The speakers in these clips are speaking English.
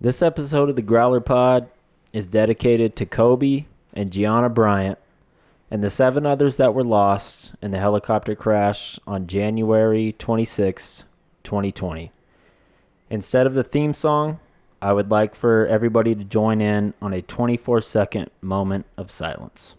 This episode of the Growler Pod is dedicated to Kobe and Gianna Bryant and the 7 others that were lost in the helicopter crash on January 26, 2020. Instead of the theme song, I would like for everybody to join in on a 24-second moment of silence.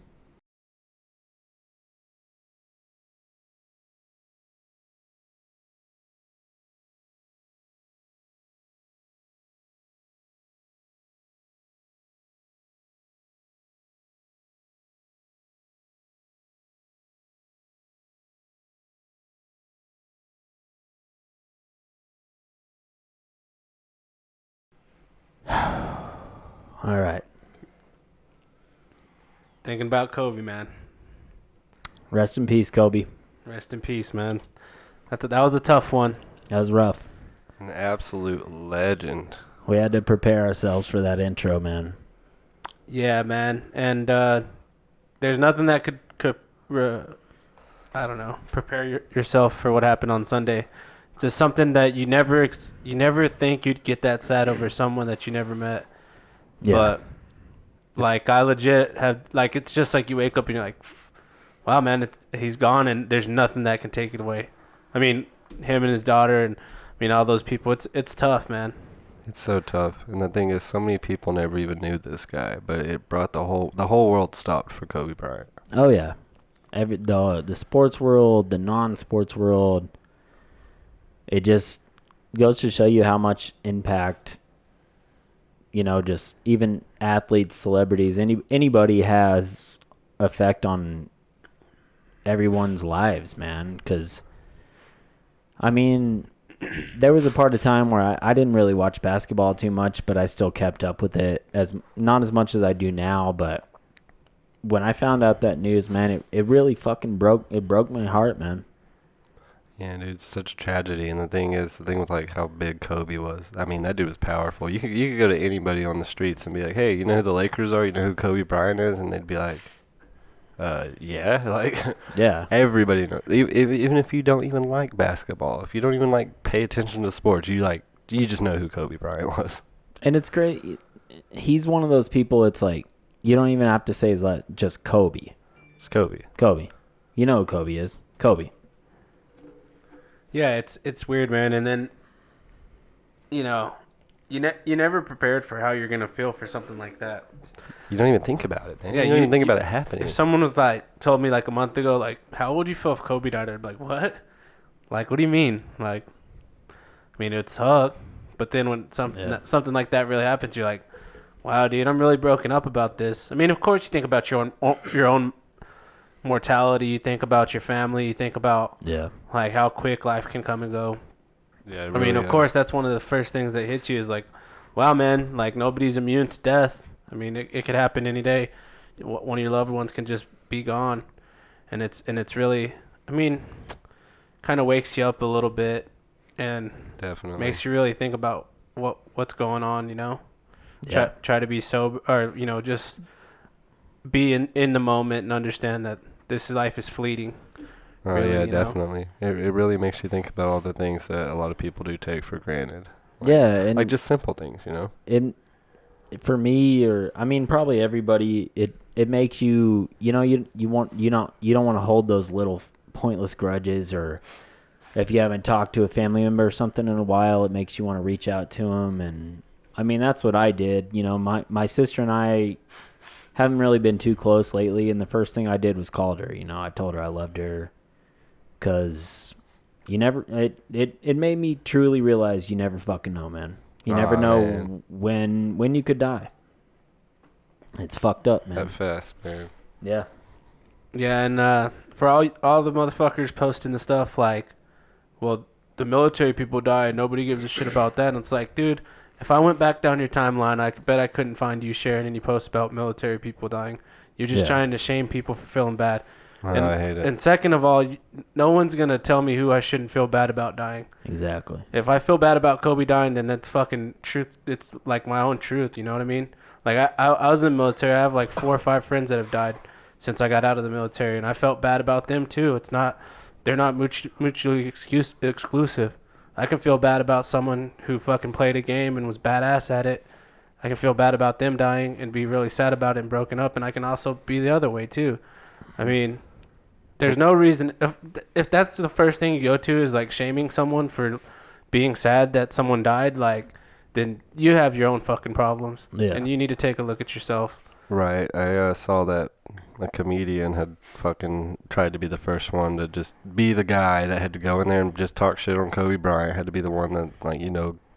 All right. Thinking about Kobe, man. Rest in peace, Kobe. Rest in peace, man. That was a tough one. That was rough. An absolute legend. We had to prepare ourselves for that intro, man. Yeah, man. And there's nothing that could prepare yourself for what happened on Sunday. Just something that you never think you'd get that sad over someone that you never met. Yeah. But like I legit have like it's just like you wake up and you're like, wow, man, he's gone and there's nothing that can take it away. I mean, him and his daughter and I mean all those people. It's tough, man. It's so tough. And the thing is, so many people never even knew this guy, but it brought the whole world stopped for Kobe Bryant. Oh yeah. The sports world, the non-sports world, it just goes to show you how much impact, just even athletes, celebrities, anybody has effect on everyone's lives, man. Because, I mean, there was a part of time where I didn't really watch basketball too much, but I still kept up with it, not as much as I do now. But when I found out that news, man, it really fucking broke my heart, man. Yeah, dude, it's such a tragedy. And the thing was like how big Kobe was. I mean, that dude was powerful. You could go to anybody on the streets and be like, hey, you know who the Lakers are? You know who Kobe Bryant is? And they'd be like, yeah, like, Yeah. everybody knows. Even if you don't even like basketball, if you don't even like pay attention to sports, you just know who Kobe Bryant was. And it's great. He's one of those people, it's like, you don't even have to say just Kobe. It's Kobe. Kobe. You know who Kobe is. Kobe. Yeah, it's weird, man. And then, you never prepared for how you're gonna feel for something like that. You don't even think about it, man. Yeah, you don't even think about it happening. If someone was told me a month ago, how would you feel if Kobe died? I'd be like, what? Like, what do you mean? Like, I mean, it'd suck. But then when something like that really happens, you're like, wow, dude, I'm really broken up about this. I mean, of course, you think about your own mortality. You think about your family. You think about how quick life can come and go. Yeah, I mean, of course, that's one of the first things that hits you is like, wow, man, like nobody's immune to death. I mean, it could happen any day. One of your loved ones can just be gone, and it's really, I mean, kind of wakes you up a little bit, and definitely makes you really think about what's going on. Yeah. Try to be sober, or just be in the moment and understand that this life is fleeting. Oh, really, yeah, definitely. It really makes you think about all the things that a lot of people do take for granted. And like just simple things, for me, or I mean, probably everybody, it makes you, you don't want to hold those little pointless grudges, or if you haven't talked to a family member or something in a while, it makes you want to reach out to them. And I mean, that's what I did. My sister and I haven't really been too close lately, and the first thing I did was called her. I told her I loved her, because it made me truly realize you never fucking know, man. You never know when you could die. It's fucked up, man. That fast, man. Yeah. Yeah, and for all the motherfuckers posting the stuff well, the military people died, nobody gives a shit about that. And it's like, dude, if I went back down your timeline, I bet I couldn't find you sharing any posts about military people dying. You're just trying to shame people for feeling bad. I hate it. And second of all, no one's going to tell me who I shouldn't feel bad about dying. Exactly. If I feel bad about Kobe dying, then that's fucking truth. It's like my own truth, you know what I mean? Like, I was in the military. I have 4 or 5 friends that have died since I got out of the military, and I felt bad about them too. They're not mutually exclusive. I can feel bad about someone who fucking played a game and was badass at it. I can feel bad about them dying and be really sad about it and broken up, and I can also be the other way too. I mean, there's no reason if that's the first thing you go to is like shaming someone for being sad that someone died, like then you have your own fucking problems, and you need to take a look at yourself. Right. I saw that a comedian had fucking tried to be the first one to just be the guy that had to go in there and just talk shit on Kobe Bryant. Had to be the one that, like,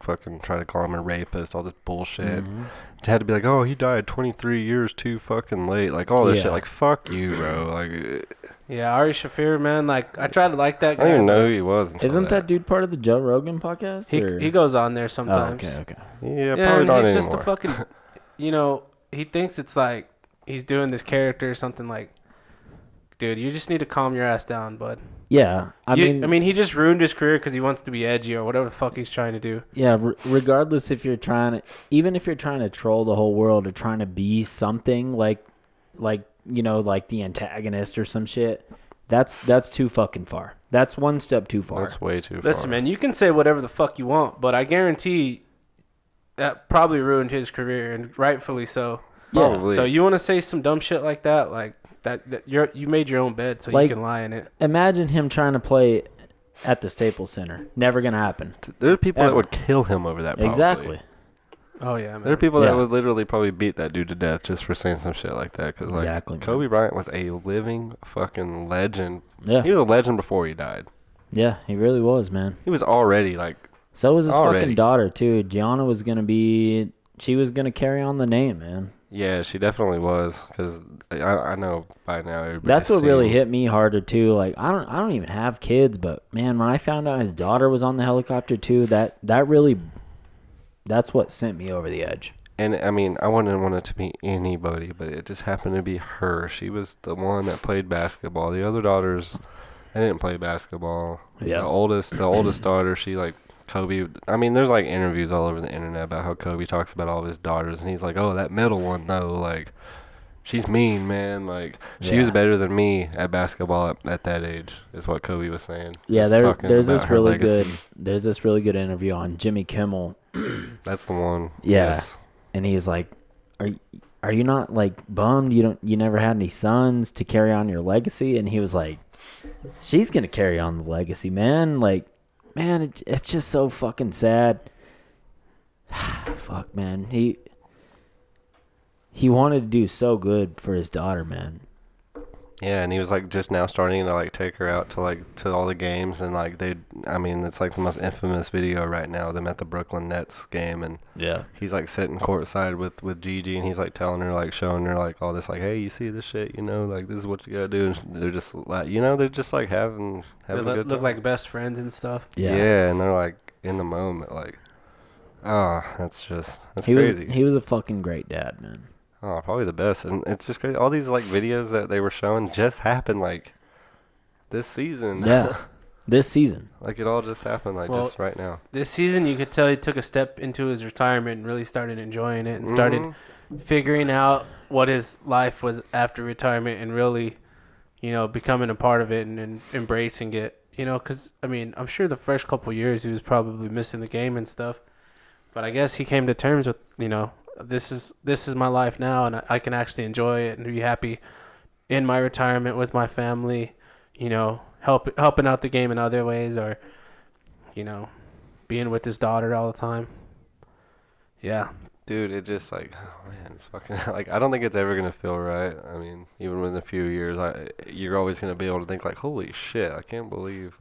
fucking try to call him a rapist, all this bullshit. Mm-hmm. Had to be like, oh, he died 23 years too fucking late. Like, all this shit. Like, fuck you, bro. Like, yeah, Ari Shaffir, man. Like, I try to like that guy. I didn't know who he was. Isn't that dude part of the Joe Rogan podcast? He goes on there sometimes. Oh, okay. Yeah, probably not he's anymore. just a fucking, he thinks it's like he's doing this character or something. Like, dude, you just need to calm your ass down, bud. Yeah, I mean, he just ruined his career because he wants to be edgy or whatever the fuck he's trying to do. Yeah, regardless if you're even if you're trying to troll the whole world or trying to be something like the antagonist or some shit, that's too fucking far. That's one step too far. That's way too far. Listen, man, you can say whatever the fuck you want, but I guarantee that probably ruined his career, and rightfully so. Probably. So you want to say some dumb shit like that, like that you made your own bed, so you can lie in it. Imagine him trying to play at the Staples Center. Never gonna happen. There are people that would kill him over that. Probably. Exactly. Oh yeah, man. There are people that would literally probably beat that dude to death just for saying some shit like that. Cause like Kobe Bryant was a living fucking legend. Yeah. He was a legend before he died. Yeah, he really was, man. He was already like. So was his fucking daughter too. Gianna was gonna be. She was gonna carry on the name, man. Yeah, she definitely was. Cause I know by now. That's what really hit me harder too. Like I don't even have kids, but man, when I found out his daughter was on the helicopter too, that really. That's what sent me over the edge. And, I mean, I wouldn't want it to be anybody, but it just happened to be her. She was the one that played basketball. The other daughters, they didn't play basketball. Yeah. The oldest daughter, she, like, Kobe. I mean, there's, like, interviews all over the internet about how Kobe talks about all of his daughters. And he's like, oh, that middle one, though, like, she's mean, man. Like, she was better than me at basketball at that age, is what Kobe was saying. Yeah, there's this really good interview on Jimmy Kimmel. That's the one. Yeah. Yes. And he's like, are you not like bummed you never had any sons to carry on your legacy? And he was like, she's gonna carry on the legacy, man. Like, man, it's just so fucking sad. Fuck, man. He wanted to do so good for his daughter, man. Yeah, and he was like just now starting to like take her out to all the games, and like it's like the most infamous video right now, them at the Brooklyn Nets game, and he's like sitting courtside with Gigi, and he's like telling her, like showing her like all this, like, hey, you see this shit, like this is what you gotta do, and they're just like, they're just like having a good time. Look like best friends and stuff. Yeah, and they're like in the moment, like, that's he crazy. He was a fucking great dad, man. Oh, probably the best. And it's just crazy. All these, like, videos that they were showing just happened, like, this season. Yeah, this season. Like, it all just happened, like, just right now. This season, you could tell he took a step into his retirement and really started enjoying it and started figuring out what his life was after retirement and really, becoming a part of it and embracing it. Because, I mean, I'm sure the first couple years he was probably missing the game and stuff. But I guess he came to terms with, this is my life now, and I can actually enjoy it and be happy in my retirement with my family, helping out the game in other ways, or being with his daughter all the time. Yeah, dude, it just like, oh man, it's fucking like, I don't think it's ever gonna feel right. I mean, even within a few years, you're always gonna be able to think like, holy shit, I can't believe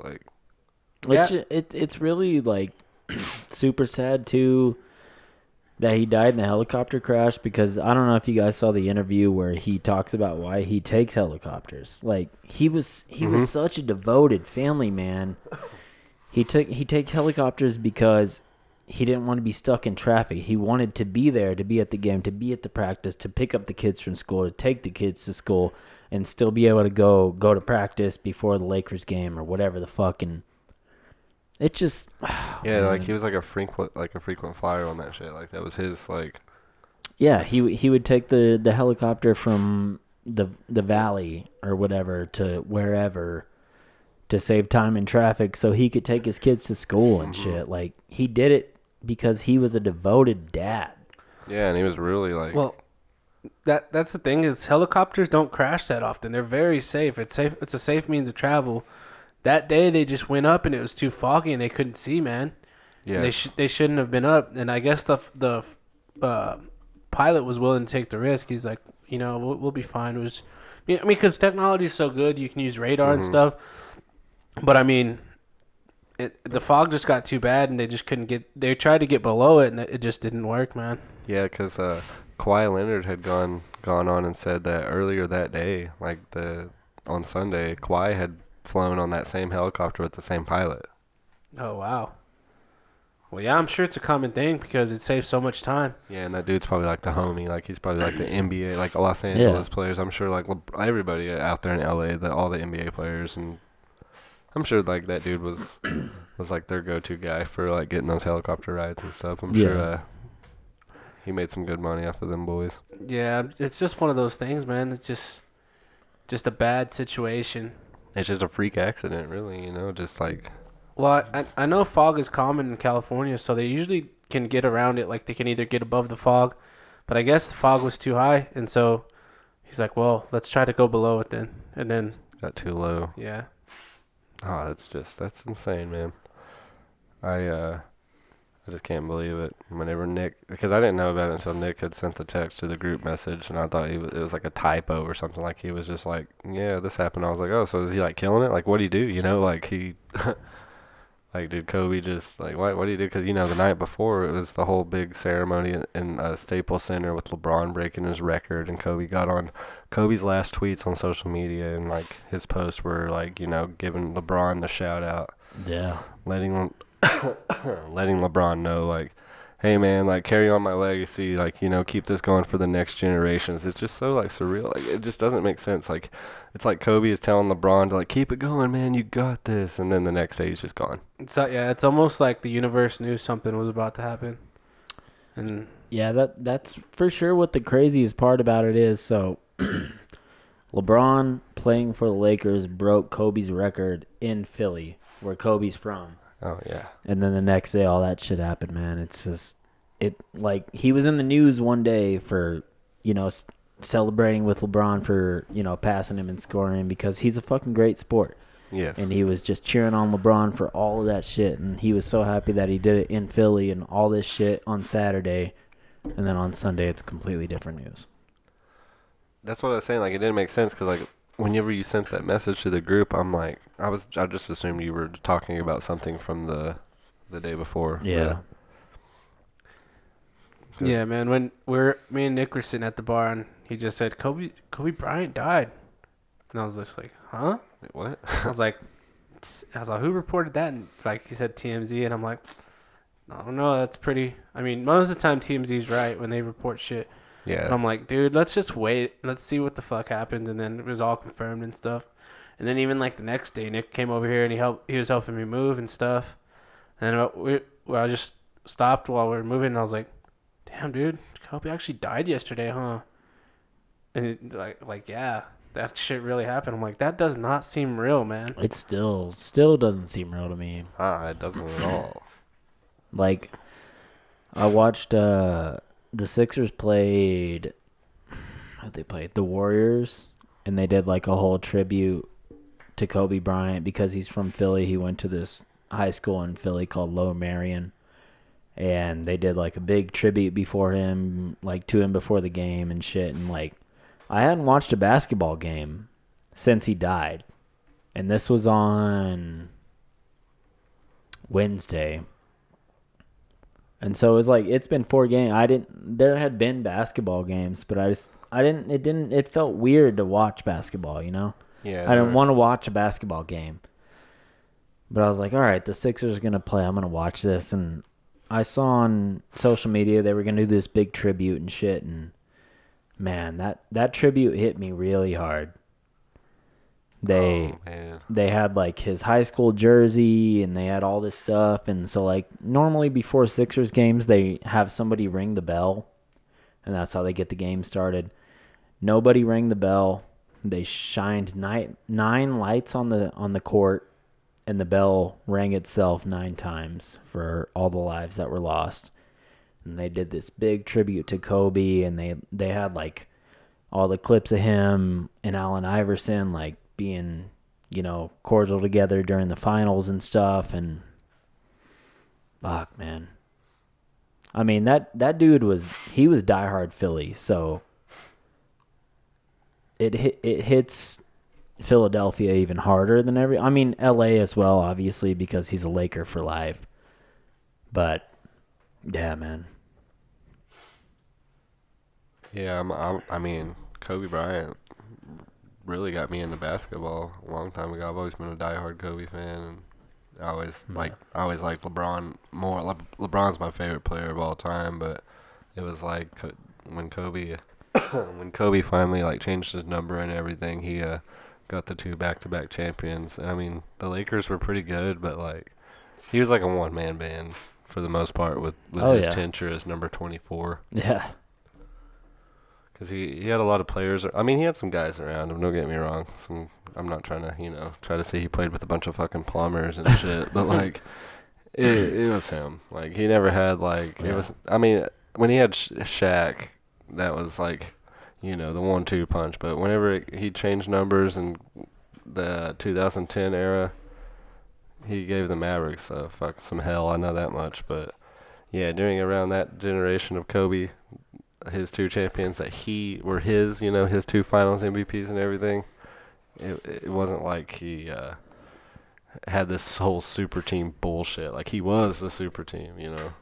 it's really like super sad too that he died in the helicopter crash, because I don't know if you guys saw the interview where he talks about why he takes helicopters. Like, he was such a devoted family man. He takes helicopters because he didn't want to be stuck in traffic. He wanted to be there, to be at the game, to be at the practice, to pick up the kids from school, to take the kids to school, and still be able to go to practice before the Lakers game or whatever the fucking. It just man. Like, he was like a frequent flyer on that shit. Like, that was his, like, yeah, he would take the helicopter from the valley or whatever to wherever to save time in traffic so he could take his kids to school and shit. Like, he did it because he was a devoted dad. Yeah, and he was really like. Well, that's the thing is helicopters don't crash that often. They're very safe. It's safe. It's a safe means of travel. That day they just went up and it was too foggy and they couldn't see, man. Yeah. They shouldn't have been up. And I guess the pilot was willing to take the risk. He's like, we'll be fine. It was, because technology is so good, you can use radar and stuff. But I mean, the fog just got too bad and they just couldn't get. They tried to get below it and it just didn't work, man. Yeah, because Kawhi Leonard had gone on and said that earlier that day, like on Sunday, Kawhi had flown on that same helicopter with the same pilot. Oh, wow. Well, yeah, I'm sure it's a common thing because it saves so much time. Yeah, and that dude's probably like the homie. Like, he's probably like the NBA, like Los Angeles players. I'm sure like everybody out there in LA, all the NBA players, and I'm sure like that dude was like their go-to guy for like getting those helicopter rides and stuff. I'm sure he made some good money off of them boys. Yeah, it's just one of those things, man. It's just a bad situation. It's just a freak accident, really, just like... Well, I know fog is common in California, so they usually can get around it. Like, they can either get above the fog, but I guess the fog was too high, and so he's like, well, let's try to go below it then. And then... Got too low. Yeah. Oh, that's insane, man. I just can't believe it. Whenever Nick, because I didn't know about it until Nick had sent the text to the group message, and I thought it was like a typo or something. Like, he was just like, yeah, this happened. I was like, oh, so is he like killing it? Like, what do you do? Like he, like, did Kobe just like what do you do? Because the night before it was the whole big ceremony in Staples Center with LeBron breaking his record, and Kobe got on Kobe's last tweets on social media, and like his posts were like, giving LeBron the shout out. Yeah. Letting LeBron know, like, hey man, like, carry on my legacy, like, keep this going for the next generations. It's just so like surreal. Like, it just doesn't make sense. Like, it's like Kobe is telling LeBron to like keep it going, man, you got this, and then the next day he's just gone. So yeah, it's almost like the universe knew something was about to happen. And yeah, that's for sure what the craziest part about it is. So LeBron playing for the Lakers broke Kobe's record in Philly, where Kobe's from. Oh, yeah. And then the next day, all that shit happened, man. It's just, like, he was in the news one day for, celebrating with LeBron for, passing him and scoring him because he's a fucking great sport. Yes. And he was just cheering on LeBron for all of that shit. And he was so happy that he did it in Philly and all this shit on Saturday. And then on Sunday, it's completely different news. That's what I was saying. Like, it didn't make sense because, like, whenever you sent that message to the group, I'm like, I just assumed you were talking about something from the day before. Yeah. Yeah, man. When me and Nick were sitting at the bar, and he just said Kobe Bryant died, and I was just like, huh? Wait, what? I was like, who reported that? And like he said TMZ, and I'm like, I don't know. That's pretty. I mean, most of the time TMZ's right when they report shit. Yeah. And I'm like, dude, let's just wait. Let's see what the fuck happens. And then it was all confirmed and stuff. And then even like the next day, Nick came over here and he was helping me move and stuff. And I just stopped while we were moving, and I was like, damn, dude, Kobe actually died yesterday, huh? And like yeah, that shit really happened. I'm like, that does not seem real, man. It still doesn't seem real to me. It doesn't at all. Like, I watched the Sixers played. How'd they play? The Warriors, and they did like a whole tribute to Kobe Bryant because he's from Philly. He went to this high school in Philly called Lower Marion, and they did like a big tribute before him, like to him before the game and shit. And like, I hadn't watched a basketball game since he died, and this was on Wednesday. And so it was like, it's been 4 games. There had been basketball games, but it felt weird to watch basketball, Yeah. I didn't want to watch a basketball game. But I was like, all right, the Sixers are going to play. I'm going to watch this. And I saw on social media they were going to do this big tribute and shit. And, man, that tribute hit me really hard. They had like his high school jersey and they had all this stuff. And so like normally before Sixers games, they have somebody ring the bell and that's how they get the game started. Nobody rang the bell. They shined 9 lights on the court and the bell rang itself 9 times for all the lives that were lost. And they did this big tribute to Kobe, and they had like all the clips of him and Allen Iverson like being, cordial together during the finals and stuff. And fuck, man. I mean, that dude was diehard Philly, so it hits Philadelphia even harder than LA as well, obviously, because he's a Laker for life. But yeah, man. Yeah, I mean, Kobe Bryant really got me into basketball a long time ago. I've always been a diehard Kobe fan, and I always liked LeBron more. LeBron's my favorite player of all time, but it was like when Kobe finally like changed his number and everything, he got the 2 back-to-back champions. I mean, the Lakers were pretty good, but like he was like a one-man band for the most part with his tincture as number 24. Yeah. Because he had a lot of players. I mean, he had some guys around him, don't get me wrong. I'm not trying to, try to say he played with a bunch of fucking plumbers and shit. But, like, it was him. Like, he never had, like, it was, I mean, when he had Shaq, that was, like, the 1-2 punch. But whenever he changed numbers in the 2010 era, he gave the Mavericks some hell. I know that much. But, yeah, around that generation of Kobe, his 2 champions that were his 2 finals MVPs and everything. It wasn't like he had this whole super team bullshit. Like he was the super team,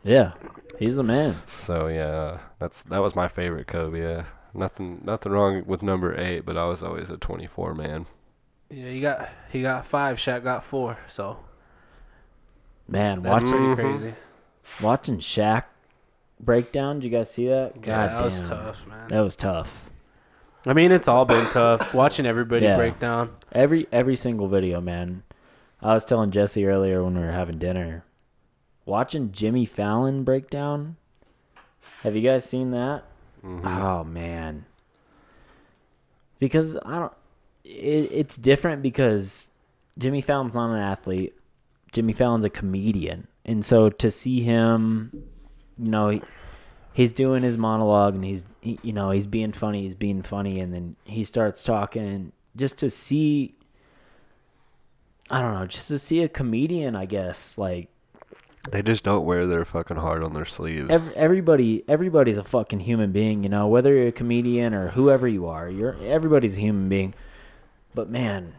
Yeah, he's the man. So yeah, that was my favorite Kobe. Yeah, nothing wrong with number 8, but I was always a 24 man. Yeah, he got 5, Shaq got 4. So man, that's pretty crazy. Watching Shaq breakdown, did you guys see that? God, that was tough, man. That was tough. I mean, it's all been tough watching everybody break down. Every single video, man. I was telling Jesse earlier when we were having dinner, watching Jimmy Fallon break down. Have you guys seen that? Mm-hmm. Oh man. Because it's different because Jimmy Fallon's not an athlete. Jimmy Fallon's a comedian, and so to see him, he's doing his monologue and he's being funny, and then he starts talking just to see, just to see a comedian, I guess, like they just don't wear their fucking heart on their sleeves. Everybody's a fucking human being, whether you're a comedian or whoever you are, everybody's a human being. But man,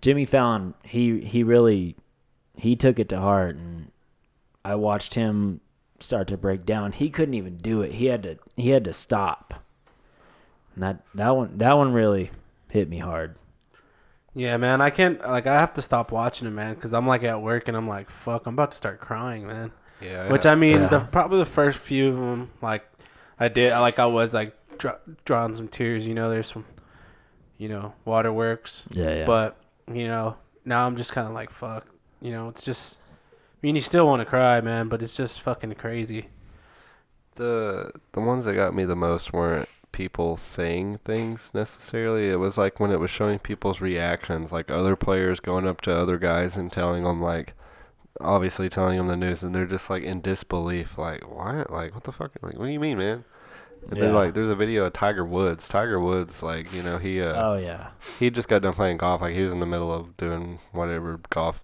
Jimmy Fallon, he really took it to heart, and I watched him start to break down. He couldn't even do it. He had to stop. And that one really hit me hard. Yeah, man, I have to stop watching it, man, because I'm like at work and I'm like, fuck, I'm about to start crying, man. Yeah. Which I mean, probably the first few of them, like I was like drawing some tears. There's some, waterworks. Yeah. But now I'm just kind of like, fuck. It's just. I mean, you still want to cry, man, but it's just fucking crazy. The ones that got me the most weren't people saying things necessarily. It was like when it was showing people's reactions, like other players going up to other guys and telling them, like, obviously telling them the news, and they're just like in disbelief, like, what? Like, what the fuck? Like, what do you mean, man? And then, like, there's a video of Tiger Woods, like, he oh yeah, he just got done playing golf. Like, he was in the middle of doing whatever golf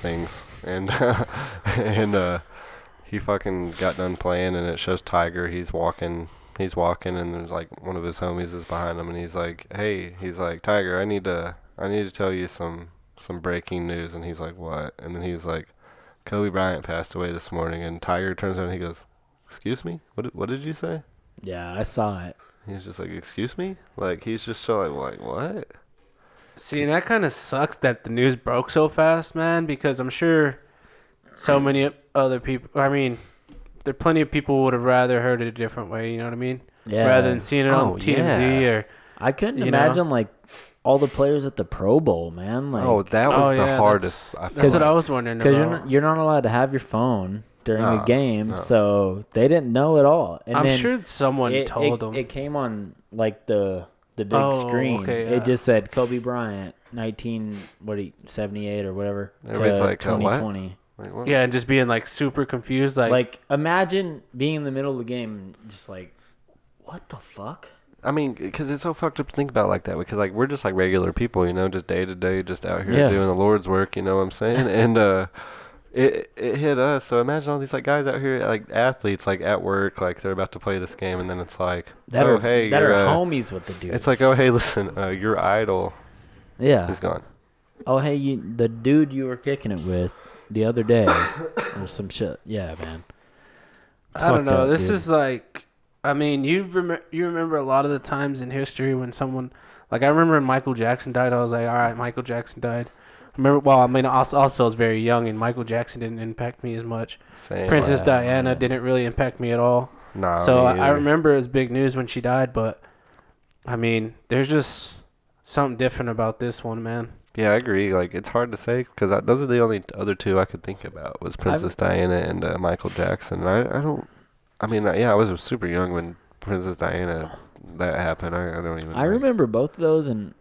things, and he fucking got done playing, and it shows Tiger. He's walking, and there's like one of his homies is behind him, and he's like, "Hey," he's like, "Tiger, I need to tell you some breaking news." And he's like, "What?" And then he's like, "Kobe Bryant passed away this morning." And Tiger turns around and he goes, "Excuse me? What did you say?" Yeah, I saw it. He's just like, "Excuse me?" Like, he's just so like, what? See, and that kind of sucks that the news broke so fast, man, because I'm sure so many other people, I mean, there are plenty of people would have rather heard it a different way, you know what I mean? Yeah. Rather than seeing it on TMZ or... I couldn't imagine, like, all the players at the Pro Bowl, man. Like, that was the hardest. That's what I was wondering about. Because you're not allowed to have your phone during a game, so they didn't know at all. And I'm sure someone told them. It came on, like, the big screen. Okay, It just said Kobe Bryant 78 or whatever. Everybody's to like, 2020. Like, what? Yeah, and just being like super confused, Like imagine being in the middle of the game and just like, what the fuck? I mean, because it's so fucked up to think about like that. Because like we're just like regular people, just day to day, just out here doing the Lord's work. You know what I'm saying? And it hit us. So imagine all these like guys out here, like athletes, like at work, like they're about to play this game, and then it's like, That oh are, hey, that you're, are homies with the dude. It's like, oh hey, listen, your idol is gone. Oh hey, the dude you were kicking it with the other day, or some shit. Yeah, man. It's I don't know. This dude. is like, I mean, you remember a lot of the times in history when someone, like I remember when Michael Jackson died. I was like, all right, Michael Jackson died. Also I was very young, and Michael Jackson didn't impact me as much. Same. Princess Diana didn't really impact me at all. Nah. So I remember it was big news when she died, but I mean, there's just something different about this one, man. Yeah, I agree. Like, it's hard to say because those are the only other two I could think about was Princess Diana and Michael Jackson. I don't. I mean, I was super young when Princess Diana that happened. I don't even. I remember both of those, and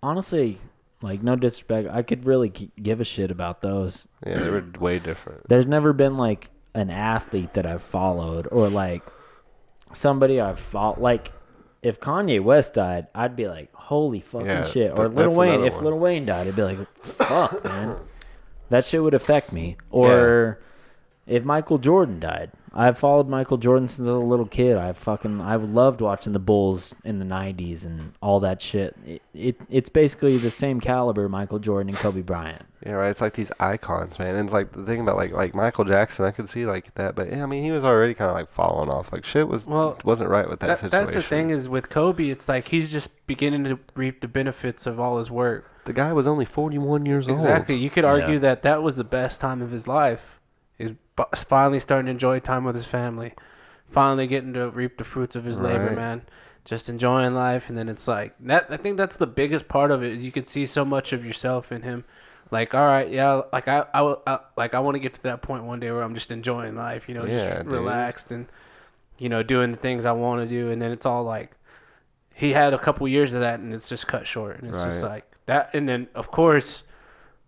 honestly, like no disrespect, I could really give a shit about those. Yeah, they were way different. There's never been like an athlete that I've followed or like somebody I've followed. Like if Kanye West died, I'd be like, holy fucking shit. Or Lil Wayne, if Lil Wayne died, I'd be like, fuck, man. That shit would affect me. Or if Michael Jordan died. I've followed Michael Jordan since I was a little kid. I loved watching the Bulls in the 90s and all that shit. It's basically the same caliber, Michael Jordan and Kobe Bryant. Yeah, right. It's like these icons, man. And it's like the thing about like Michael Jackson, I could see like that, but yeah, I mean, he was already kind of like falling off. Like shit wasn't right with that situation. That's the thing is with Kobe, it's like he's just beginning to reap the benefits of all his work. The guy was only 41 years old. Exactly. You could argue that was the best time of his life. He's finally starting to enjoy time with his family. Finally getting to reap the fruits of his labor, man. Just enjoying life, and then it's like that. I think that's the biggest part of it. Is you can see so much of yourself in him. Like, all right, yeah, like I want to get to that point one day where I'm just enjoying life, just relaxed and, doing the things I want to do. And then it's all like, he had a couple years of that, and it's just cut short. And it's just like that. And then of course,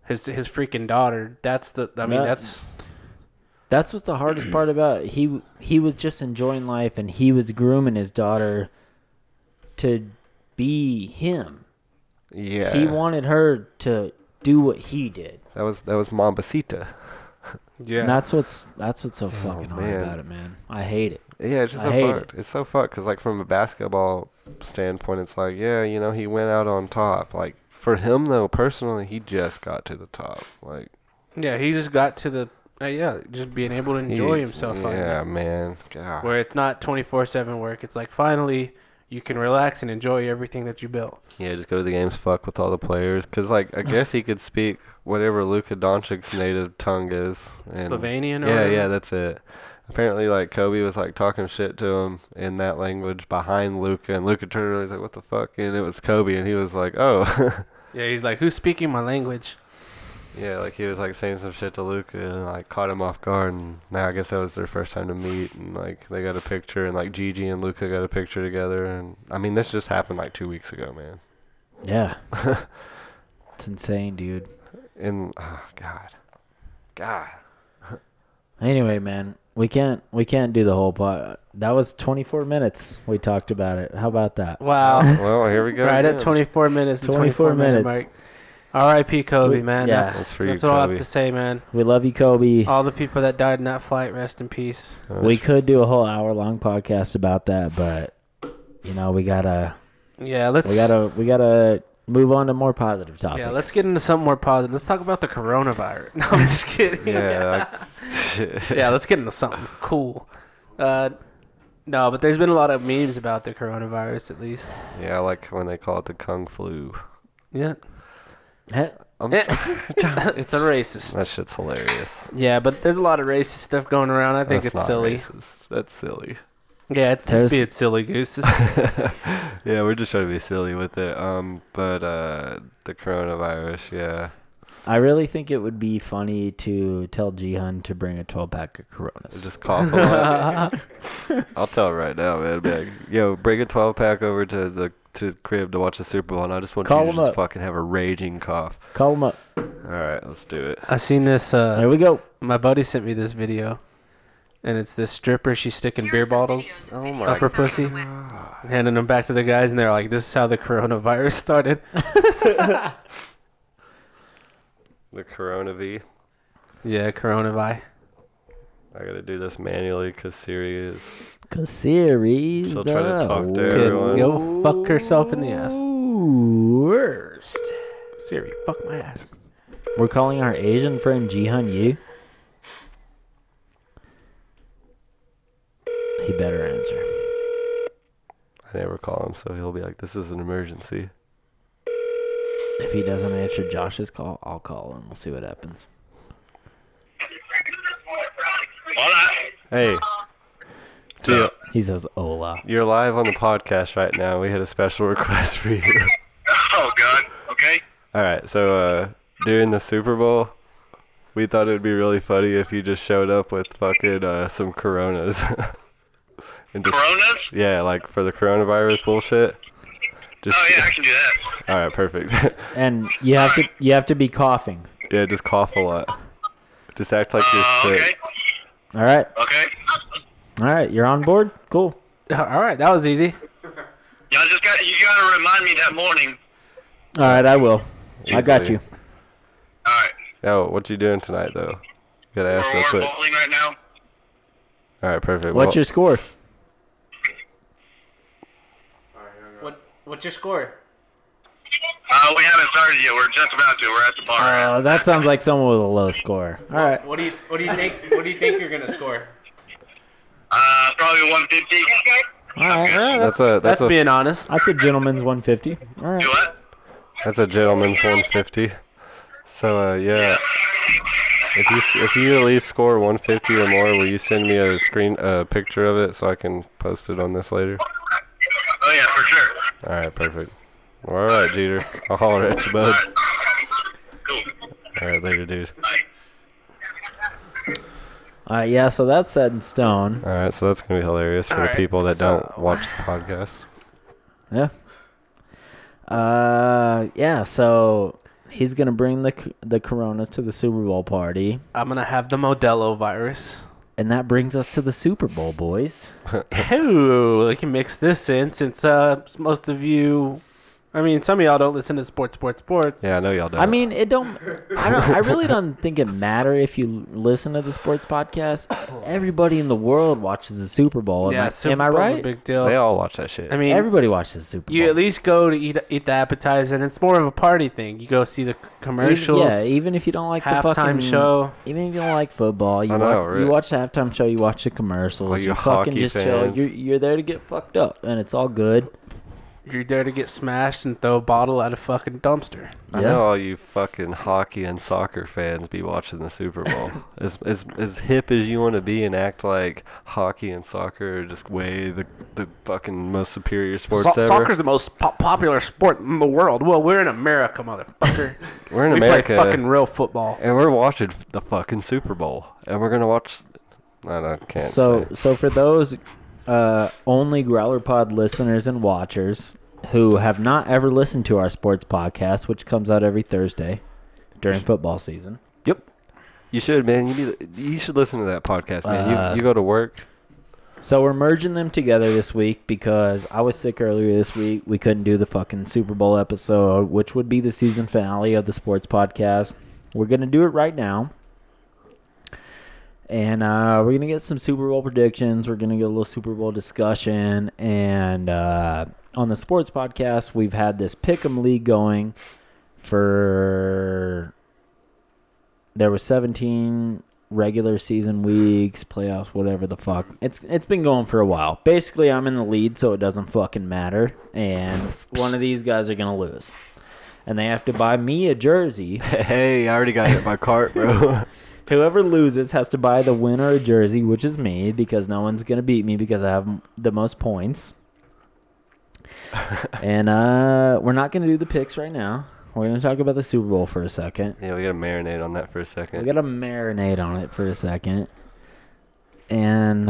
his freaking daughter. That's what's the hardest part about it. He was just enjoying life, and he was grooming his daughter to be him. Yeah. He wanted her to do what he did. That was Mambacita. Yeah. And that's what's so fucking hard about it, man. I hate it. Yeah, it's just so fucked. It's so fucked because like from a basketball standpoint, it's like he went out on top. Like for him though, personally, he just got to the top. Like. Yeah, he just got to the. Just being able to enjoy himself. Yeah, man. God. Where it's not 24/7 work. It's like finally you can relax and enjoy everything that you built. Yeah, just go to the games, fuck with all the players. Because, like, I guess he could speak whatever Luka Doncic's native tongue is. And Slovenian or Yeah, that's it. Apparently, like, Kobe was, like, talking shit to him in that language behind Luka. And Luka turned around and he's like, what the fuck? And it was Kobe. And he was like, oh. Yeah, he's like, who's speaking my language? Yeah, like he was like saying some shit to Luka and like caught him off guard, and now I guess that was their first time to meet, and like they got a picture, and like Gigi and Luka got a picture together, and I mean this just happened like 2 weeks ago, man. Yeah. It's insane, dude. And God. Anyway, man, we can't do the whole part. That was 24 minutes we talked about it. How about that? Wow. Well, here we go. Right at 24 minutes. 24 minutes. Mark. R.I.P. Kobe, man. Yeah. That's all I have to say, man. We love you, Kobe. All the people that died in that flight, rest in peace. We could do a whole hour-long podcast about that, but we gotta. Yeah, We gotta move on to more positive topics. Yeah, let's get into something more positive. Let's talk about the coronavirus. No, I'm just kidding. Yeah. Yeah, let's get into something cool. No, but there's been a lot of memes about the coronavirus, at least. Yeah, I like when they call it the Kung Flu. Yeah. It's a racist. That shit's hilarious. Yeah, but there's a lot of racist stuff going around. I think it's silly. Racist. That's silly. Yeah, it's just being silly gooses. Yeah, we're just trying to be silly with it. But the coronavirus, yeah. I really think it would be funny to tell Jihan to bring a 12-pack of Coronas. Just cough a lot. I'll tell him right now, man. Be like, yo, bring a 12-pack over to the to the crib to watch the Super Bowl, and I just want Call you to him just up. fucking have a raging cough. Call him up. All right, let's do it. I seen this. There we go. My buddy sent me this video, and it's this stripper. She's sticking beer bottles Oh my up her pussy, handing them back to the guys, and they're like, "This is how the coronavirus started." The Corona V. Yeah, coronavirus. I gotta do this manually because Siri is. Cause Siri's She'll the try to talk to Kid, everyone. go fuck herself in the ass. worst. Siri, fuck my ass. We're calling our Asian friend Jihan Yu. He better answer. I never call him, so he'll be like, "This is an emergency." If he doesn't answer Josh's call, I'll call him. We'll see what happens. Hey, dude, He says hola. you're live on the podcast right now. We had a special request for you. Oh, God. Okay. All right, so during the Super Bowl, we thought it'd be really funny if you just showed up with fucking some Coronas. And just, Coronas? yeah, like for the coronavirus bullshit. Just, Oh, yeah, I can do that. All right, perfect. And you have to be coughing. Yeah, just cough a lot. Just act like you're Okay. sick. All right. Okay. All right. You're on board? Cool. All right, that was easy. You gotta remind me that morning. All right. I will. I got Easily. you. All right. Yo, what you doing tonight, though? Gotta ask real We're quick. bowling right now. All right, perfect. What's your score? What's your score? We haven't started yet. We're just about to. We're at the bar. right now. That sounds like someone with a low score. All right. What do you think? What do you think you're gonna score? Probably 150. All right. That's being honest. That's a gentleman's 150. All right. Do what? That's a gentleman's 150. So yeah, if you at least score 150 or more, will you send me a picture of it so I can post it on this later? Oh, yeah, for sure. All right, perfect. All right, Jeter. I'll holler at you, bud. Cool. All right, later, dude. All right. Yeah. So that's set in stone. All right, so that's gonna be hilarious for All the right, people that so- don't watch the podcast. Yeah. Yeah. So he's gonna bring the Coronas to the Super Bowl party, I'm gonna have the Modelo virus. and that brings us to the Super Bowl, boys. Oh, they can mix this in since most of some of y'all don't listen to sports. Yeah, I know y'all don't. I mean, I really don't think it matter if you listen to the sports podcast. Everybody in the world watches the Super Bowl. Yeah, Am I Bowl's right? a big deal. they all watch that shit. I mean, Everybody watches the Super Bowl. you at least go to eat the appetizer, and it's more of a party thing. You go see the commercials. Even if you don't like the halftime fucking show. Even if you don't like football, you I know, right? watch the halftime show. You watch the commercials. Well, you you fucking hockey just chill. fans. You're there to get fucked up, and it's all good. You're there to get smashed and throw a bottle at a fucking dumpster. I know all you fucking hockey and soccer fans be watching the Super Bowl. as hip as you want to be and act like hockey and soccer are just way the fucking most superior sports ever. Soccer's the most popular sport in the world. Well, we're in America, motherfucker. We're in we America, play fucking real football. and we're watching the fucking Super Bowl, and we're gonna watch. I can't. So say. for those only Growler Pod listeners and watchers who have not ever listened to our sports podcast, which comes out every Thursday during football season. Yep. You should, man. You should listen to that podcast, man. You go to work. So we're merging them together this week because I was sick earlier this week. We couldn't do the fucking Super Bowl episode, which would be the season finale of the sports podcast. We're going to do it right now. And we're going to get some Super Bowl predictions. We're going to get a little Super Bowl discussion. And on the sports podcast, we've had this Pick'em League going for... There was 17 regular season weeks, playoffs, whatever the fuck. It's been going for a while. Basically, I'm in the lead, so it doesn't fucking matter. And one of these guys are going to lose. And they have to buy me a jersey. Hey, I already got hit by cart, bro. Whoever loses has to buy the winner a jersey, which is me, because no one's going to beat me because I have the most points. And we're not going to do the picks right now. We're going to talk about the Super Bowl for a second. Yeah, we gotta marinate on that for a second. We got to marinate on it for a second. And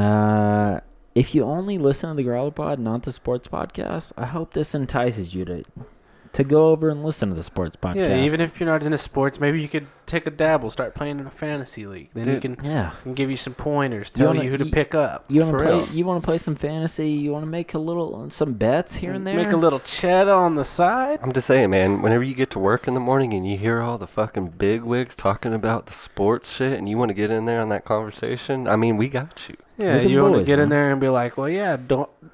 if you only listen to the Growler Pod, not the sports podcast, I hope this entices you to go over and listen to the sports podcast. Yeah, even if you're not into sports, maybe you could take a dabble, start playing in a fantasy league. Then you can give you some pointers, tell you who to pick up. You want to play some fantasy? You want to make some bets here and there? Make a little cheddar on the side. I'm just saying, man, whenever you get to work in the morning and you hear all the fucking bigwigs talking about the sports shit and you want to get in there on that conversation, I mean, we got you. Yeah, you want to get in there and be like, well, yeah,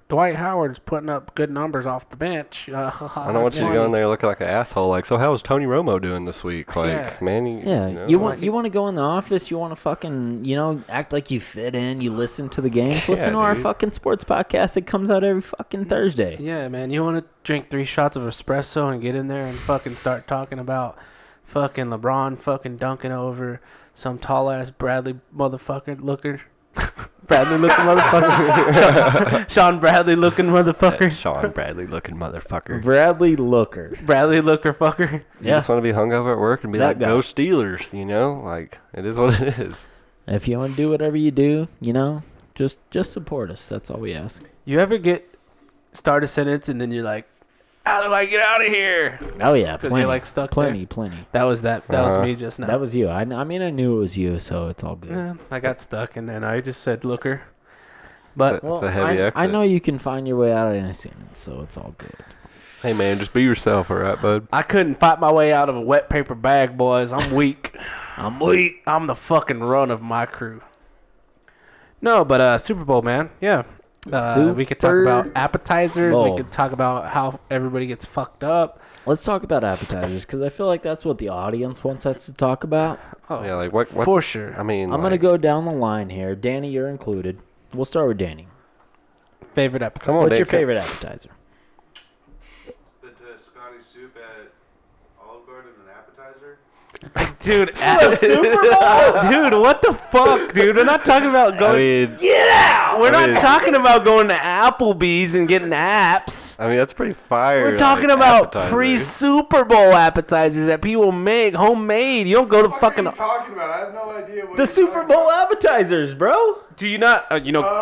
Dwight Howard's putting up good numbers off the bench. I don't want you to go in there looking like an asshole. Like, so how was Tony Romo doing this week? Like, man, you want to go in the office. You want to fucking act like you fit in. You listen to the games. Listen to our fucking sports podcast. It comes out every fucking Thursday. Yeah, man. You want to drink 3 shots of espresso and get in there and fucking start talking about fucking LeBron fucking dunking over some tall ass Bradley motherfucker looker. Bradley looking motherfucker. Sean Bradley looking motherfucker. Sean Bradley looking motherfucker. Bradley Looker. Bradley Looker fucker. You just want to be hungover at work and be like, go Steelers, Like, it is what it is. If you want to do whatever you do, just support us. That's all we ask. You ever start a sentence and then you're like, how do I get out of here? Oh, yeah, plenty. You're like stuck plenty. That was me just now. That was you. I mean, I knew it was you, so it's all good. Yeah, I got stuck, and then I just said, looker. But it's a heavy exit. I know you can find your way out of any sentence, so it's all good. Hey, man, just be yourself, all right, bud? I couldn't fight my way out of a wet paper bag, boys. I'm weak. I'm the fucking run of my crew. No, but Super Bowl, man. Yeah. We could talk about appetizers. Bowl. We could talk about how everybody gets fucked up. Let's talk about appetizers, because I feel like that's what the audience wants us to talk about. Oh, yeah, like what? For sure. I mean, I'm going to go down the line here. Danny, you're included. We'll start with Danny. Favorite appetizer? Come on, What's your favorite appetizer? The Scotty soup at Olive Garden, an appetizer. Dude, at Super Bowl? Dude, what the fuck, dude? We're not talking about going... Get out! We're not talking about going to Applebee's and getting apps. I mean, that's pretty fire. We're talking about pre-Super Bowl appetizers that people make, homemade. You don't go to fucking... What are you talking about? I have no idea what The Super Bowl appetizers, bro. Do you not,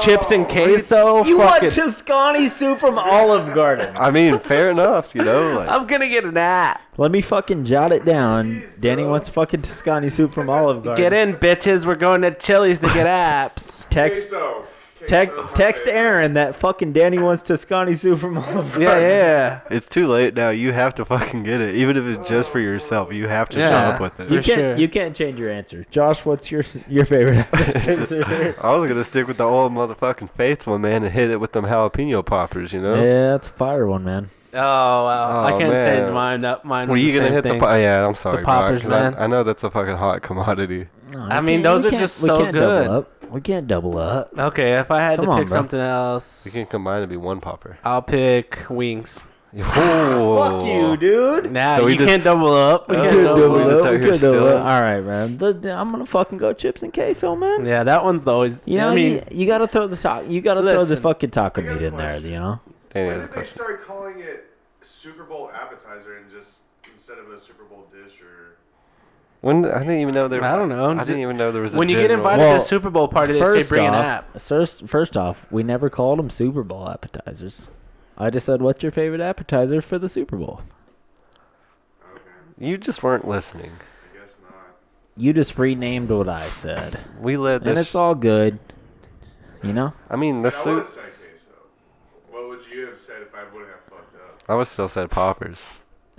chips and queso? You want Tuscany soup from Olive Garden. I mean, fair enough, Like, I'm going to get an app. Let me fucking jot it down. Jeez, Danny wants fucking Tuscany soup from Olive Garden. Get in, bitches. We're going to Chili's to get apps. Text Aaron that fucking Danny wants Tuscany soup from Olive Garden. Yeah. it's too late now. You have to fucking get it. Even if it's just for yourself, you have to show up with it. You can't change your answer. Josh, what's your favorite appetizer? I was going to stick with the old motherfucking faithful, man, and hit it with them jalapeno poppers, Yeah, that's a fire one, man. Oh, wow. I can't man. change mine. Mine Were you going to hit thing. Yeah, I'm sorry, The poppers, Brock, man. I know that's a fucking hot commodity. No, I mean, those are just so good. We can't double up. Okay, if I had Come to on, pick bro. something else, We can combine to be one popper. I'll pick wings. Oh. Fuck you, dude. Nah, So we you just- can't double up. We Oh, can't we double just up. out here stealing. All right, man. I'm gonna fucking go chips and queso, man. Yeah, that one's always. I mean, you gotta throw the throw the Listen. fucking taco I got meat a in there, question. Danny When has a did they question. start calling it Super Bowl appetizer and just instead of a Super Bowl dish or? When I didn't even know there. I don't know. I didn't even know there was. when a you get general- invited Well, to a Super Bowl party, they say bring an app. First off, we never called them Super Bowl appetizers. I just said, "What's your favorite appetizer for the Super Bowl?" Okay, You just weren't listening. I guess not. You just renamed what I said, We led this. and it's all good. I mean, the I would have soup. said queso. What would you have said if I would have fucked up? I would still said poppers.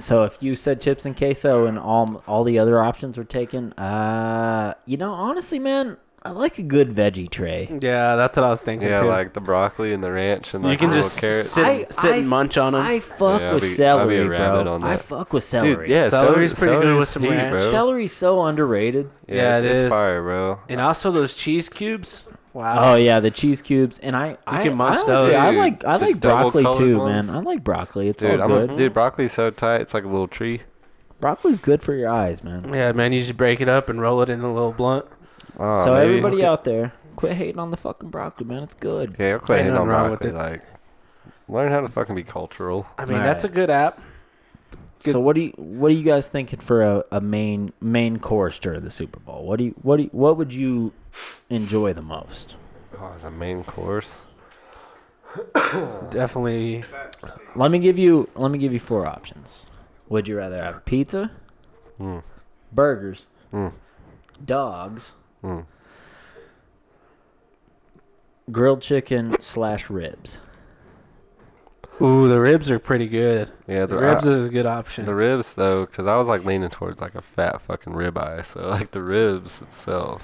So if you said chips and queso and all the other options were taken, honestly, man, I like a good veggie tray. Yeah, that's what I was thinking Yeah, too. like the broccoli and the ranch and you like can the little just carrots. sit and munch on them. I fuck Yeah, I'll with be a celery, rabbit bro. on I that. fuck with celery. Dude, yeah, Celery's pretty good with some heat, ranch. bro. Celery's so underrated. Yeah, it's it is. fire, bro. And also those cheese cubes. Wow. Oh yeah, the cheese cubes, and I can munch honestly, those. I Dude, like the broccoli double-colored too, ones. man. I like broccoli. It's Dude, all good. dude, broccoli's so tight. It's like a little tree. Broccoli's good for your eyes, man. Yeah, man, you should break it up and roll it in a little blunt. Oh, So maybe. everybody out there, quit hating on the fucking broccoli, man. It's good. Yeah, I'll quit Ain't hating on nothing wrong with broccoli. it. Like, learn how to fucking be cultural. I mean, All that's a right. good app. So what are you guys thinking for a main course during the Super Bowl? What would you enjoy the most? Oh, as a main course. Definitely. Let me give you 4 options. Would you rather have pizza, burgers, dogs, grilled chicken / ribs? Ooh, the ribs are pretty good. Yeah, The ribs is a good option. The ribs, though, because I was like leaning towards like a fat fucking ribeye. So like the ribs itself.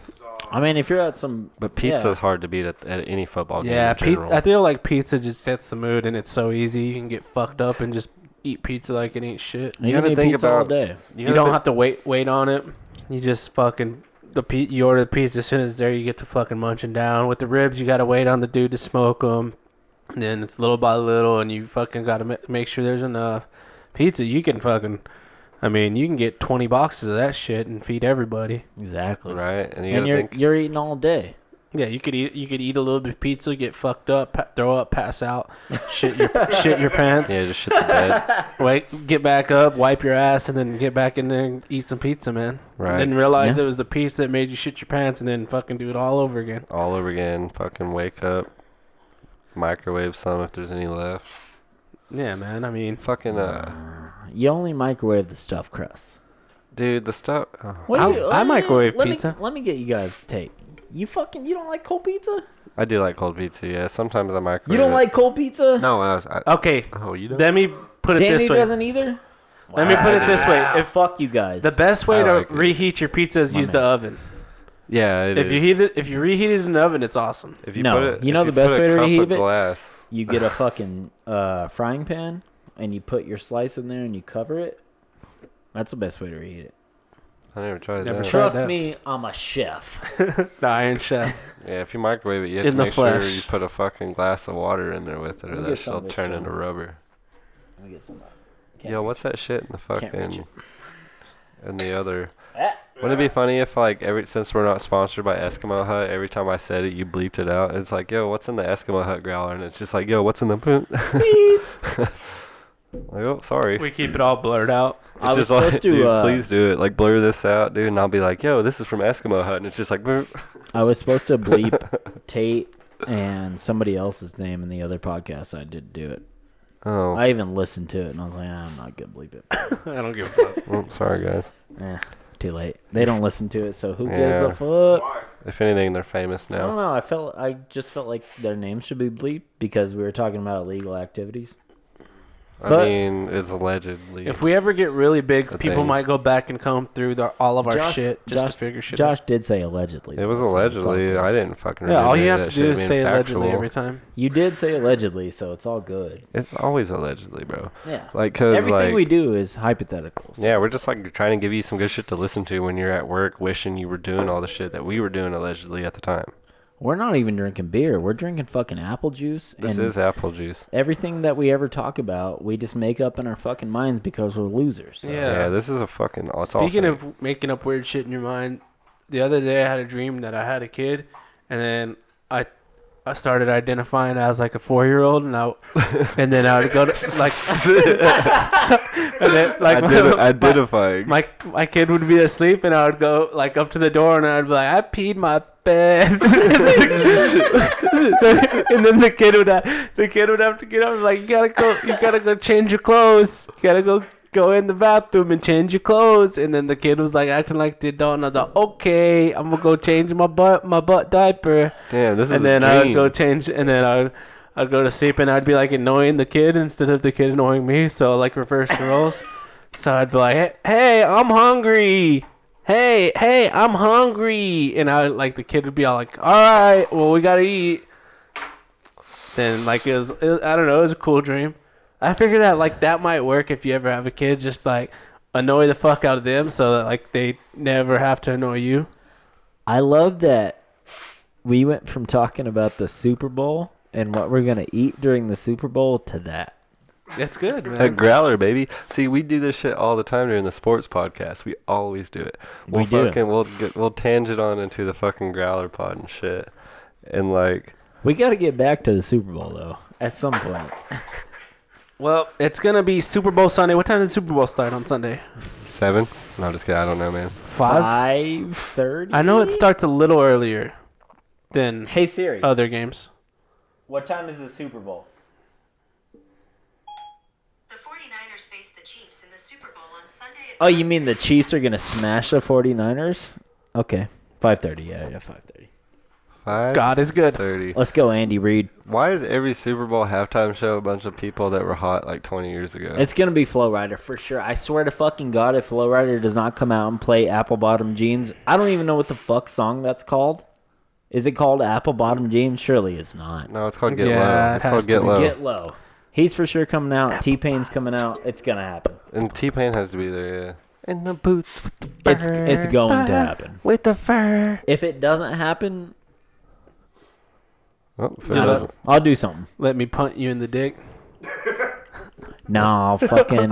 I mean, if you're at some... But pizza's hard to beat at any football game. Yeah, in general. I feel like pizza just sets the mood, and it's so easy. You can get fucked up and just eat pizza like it ain't shit. You can eat pizza all day. You don't have to wait on it. You just fucking... You order the pizza as soon as it's there, you get to fucking munching down. With the ribs, you gotta wait on the dude to smoke them. And then it's little by little, and you fucking gotta make sure there's enough. Pizza, you can fucking... I mean, you can get 20 boxes of that shit and feed everybody. Exactly. Right, and you're eating all day. Yeah, you could eat a little bit of pizza, get fucked up, throw up, pass out, shit your pants. Yeah, just shit the bed. Wait, get back up, wipe your ass, and then get back in there and eat some pizza, man. Right. Didn't realize it was the pizza that made you shit your pants, and then fucking do it all over again. All over again. Fucking wake up, microwave some if there's any left. Yeah, man. I mean, Fucking You only microwave the stuffed crust. dude, the stuff. I microwave pizza. Let me get you guys' take. You don't like cold pizza? I do like cold pizza. Yeah, sometimes I microwave. You don't like cold pizza? No, okay. Oh, you don't. Let me put it Danny this way. doesn't either? Let me put it this way. If fuck you guys. The best way I to like it. reheat your pizza is My use man. the oven. Yeah, If you reheat it in the oven, it's awesome. If you No, put it, you know if the best put way a to cup reheat of it? glass. You get a fucking frying pan and you put your slice in there and you cover it. That's the best way to reheat it. I never tried Never that. tried. Trust that. me, I'm a chef. The Iron Chef. Yeah, if you microwave it, you have In to the make sure flesh. you put a fucking glass of water in there with it, Let or me that get some shit'll of this turn shit. into rubber. Let me get some. Yo, what's that shit in the Can't reach fucking it. in the other? Wouldn't it be funny if like since we're not sponsored by Eskimo Hut, every time I said it, you bleeped it out? It's like, yo, what's in the Eskimo Hut growler? And it's just like, yo, what's in the like, oh, sorry. We keep it all blurred out. It's I was just like, supposed to, dude, please do it. Like, blur this out, dude. And I'll be like, yo, this is from Eskimo Hut. And it's just like, boop. I was supposed to bleep Tate and somebody else's name in the other podcast. I did do it. Oh. I even listened to it and I was like, I'm not gonna bleep it. I don't give a fuck. Oh, sorry, guys. Too late. They don't listen to it, so who gives Yeah. a fuck? Why? If anything, they're famous I don't now. know. I just felt like their names should be bleeped because we were talking about illegal activities. I But- mean, it's allegedly. If we ever get really big, The people thing. might go back and comb through all of our Josh- shit just Josh- to figure shit Josh out. did say allegedly. It was though, so it's all allegedly. good. I didn't fucking Yeah, all remember you have that to shit do is being say allegedly factual. every time. You did say allegedly, so it's all good. It's always allegedly, bro. Yeah. Like, cause Everything like, we do is hypothetical. so- yeah, we're just like trying to give you some good shit to listen to when you're at work, wishing you were doing all the shit that we were doing allegedly at the time. We're not even drinking beer. We're drinking fucking apple juice. This and is apple juice. everything that we ever talk about, we just make up in our fucking minds because we're losers. So. Yeah. Yeah, this is a fucking. It's all Speaking fake. of making up weird shit in your mind, the other day I had a dream that I had a kid, and then I started identifying as like a 4-year-old, and then I would go to like, and then like identifying. my kid would be asleep, and I would go like up to the door, and I'd be like, I peed my bed, and then the kid would have to get up and like, you gotta go change your clothes, you gotta go in the bathroom and change your clothes. And then the kid was like acting like the adult, and I was like, okay, I'm gonna go change my butt diaper. Damn, this is And a then I would dream. go change, and then I'd go to sleep, and I'd be like annoying the kid instead of the kid annoying me. So like reverse the roles. So I'd be like, hey, I'm hungry. Hey, I'm hungry. And the kid would be all like, all right, well, we gotta eat. Then like I don't know, it was a cool dream. I figured that like that might work if you ever have a kid, just like annoy the fuck out of them so that like they never have to annoy you. I love that we went from talking about the Super Bowl and what we're going to eat during the Super Bowl to that. That's good, A man. growler, baby. See, we do this shit all the time during the sports podcast. We always do it. We do. We'll tangent on into the fucking growler pod and shit. And like, We got to get back to the Super Bowl, though, at some point. Well, it's gonna be Super Bowl Sunday. What time does the Super Bowl start on Sunday? 7? No, just kidding. I don't know, man. 5:30? I know it starts a little earlier than Hey, Siri. other games. What time is the Super Bowl? The 49ers face the Chiefs in the Super Bowl on Sunday at Oh, you mean the Chiefs are going to smash the 49ers? Okay. 5:30. Yeah, 5:30. 5:30. God is good. Let's go, Andy Reid. Why is every Super Bowl halftime show a bunch of people that were hot like 20 years ago? It's going to be Flow Rider for sure. I swear to fucking God, if Flow Rider does not come out and play Apple Bottom Jeans, I don't even know what the fuck song that's called. Is it called Apple Bottom Jeans? Surely it's not. No, it's called Get Yeah, Low. it It's has called to Get be. Low. Get Low. He's for sure coming out. T-Pain's coming out. It's going to happen. And T-Pain has to be there, yeah. In the boots with the fur. It's going to happen. With the fur. If it doesn't happen, Oh, if it doesn't. I'll do something. Let me punt you in the dick. No, I'll fucking,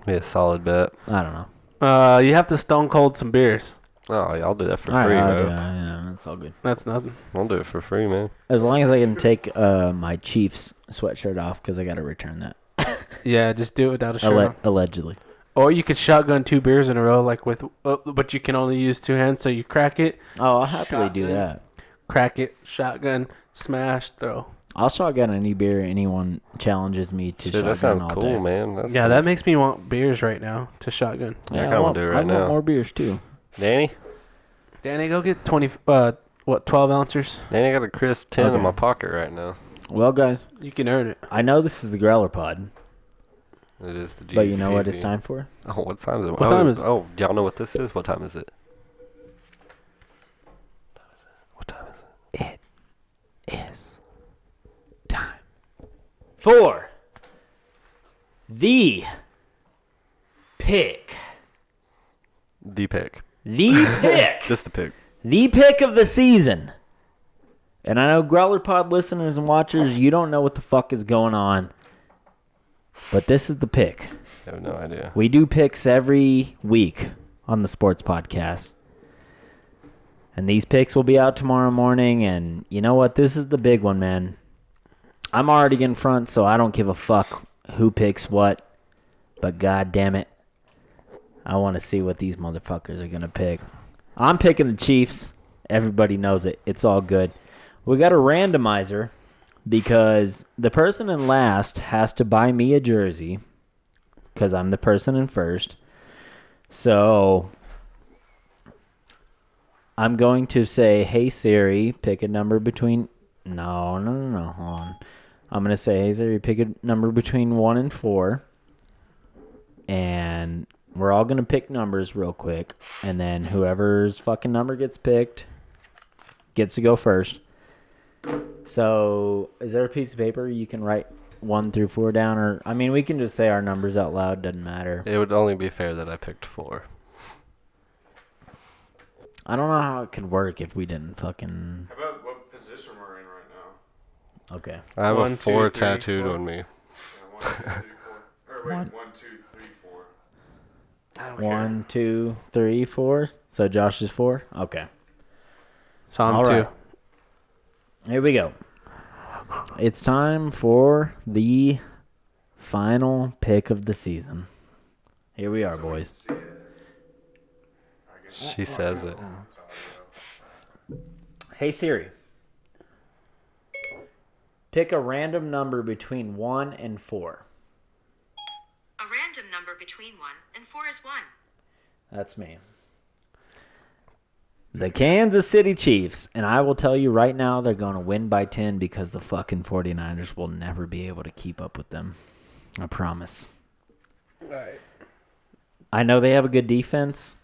Be a solid bet. I don't know. You have to stone cold some beers. Oh, yeah, I'll do that for All free, right, bro. yeah, that's all good. That's nothing. I'll do it for free, man. As long as I can take my Chiefs sweatshirt off because I got to return that. Yeah, just do it without a shirt on. Allegedly. Or you could shotgun 2 beers in a row, like with, but you can only use 2 hands, so you crack it, Oh, I'll happily do Shotgun. that. crack it, shotgun, smash, throw. I'll shotgun any beer anyone challenges me to Shit, shotgun that sounds all cool, day. man. That's Yeah, cool. that makes me want beers right now to shotgun. I kinda wanna do it right I now. want more beers too. Danny? Danny, go get 12 ounces? Danny, I got a crisp 10 Okay. in my pocket right now. Well, guys, You can earn it. I know this is the Growler Pod, It is the GC. but you know what it's time for? Oh, what time is it? What time is it? Oh, y'all know what this is? What time is it? What time is it? It is time for the pick. The pick. The pick. Just the pick. The pick of the season. And I know Growler Pod listeners and watchers, you don't know what the fuck is going on. But this is the pick. I have no idea. We do picks every week on the sports podcast. And these picks will be out tomorrow morning. And you know what? This is the big one, man. I'm already in front, so I don't give a fuck who picks what. But god damn it, I want to see what these motherfuckers are going to pick. I'm picking the Chiefs. Everybody knows it. It's all good. We got a randomizer because the person in last has to buy me a jersey because I'm the person in first. So I'm going to say, hey Siri, pick a number between... No, hold on. I'm going to say, hey Siri, pick a number between 1 and 4. And we're all going to pick numbers real quick. And then whoever's fucking number gets picked gets to go first. So, is there a piece of paper you can write 1 through 4 down? Or, I mean, we can just say our numbers out loud. Doesn't matter. It would only be fair that I picked 4. I don't know how it could work if we didn't fucking... How about what position we're in right now? Okay. I have 1, a 2, 4 3, tattooed 4. on me. Yeah, 1, 2, 3, 4. Or wait, One. 1, 2, 3, 4. I don't 1, 2, 3, 4. So Josh is 4? Okay. So I'm All 2. right. Here we go. It's time for the final pick of the season. Here we are, boys. See it. I guess She says it. it's audio. Hey Siri. Pick a random number between 1 and 4. A random number between 1 and 4 is 1. That's me. The Kansas City Chiefs. And I will tell you right now, they're going to win by 10 because the fucking 49ers will never be able to keep up with them. I promise. Alright. I know they have a good defense,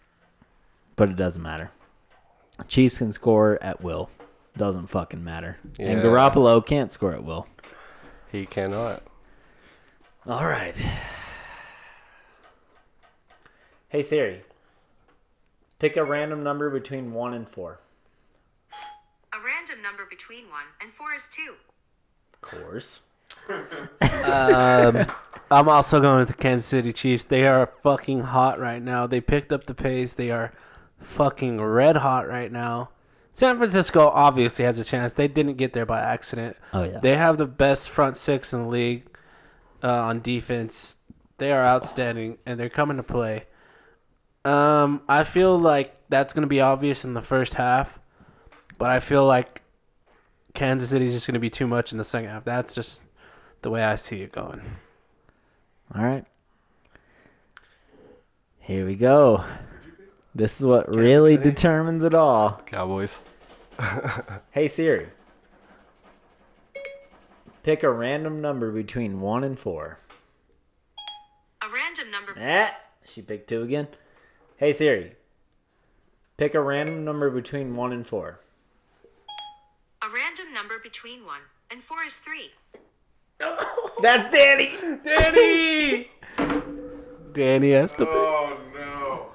but it doesn't matter. Chiefs can score at will. Doesn't fucking matter. And Yeah. Garoppolo can't score at will. He cannot. All right. Hey Siri. Pick a random number between 1 and 4. A random number between 1 and 4 is 2. Of course. I'm also going with the Kansas City Chiefs. They are fucking hot right now. They picked up the pace. They are fucking red hot right now. San Francisco obviously has a chance. They didn't get there by accident. Oh, yeah. They have the best front six in the league on defense. They are outstanding, and they're coming to play. I feel like that's going to be obvious in the first half, but I feel like Kansas City's just going to be too much in the second half. That's just the way I see it going. All right. Here we go. This is what really City? determines it all. Cowboys. Hey Siri. Pick a random number between 1 and 4. A random number. She picked 2 again. Hey Siri. Pick a random number between 1 and 4. A random number between 1 and 4 is 3. That's Danny. Danny! Danny has to pick. Oh no.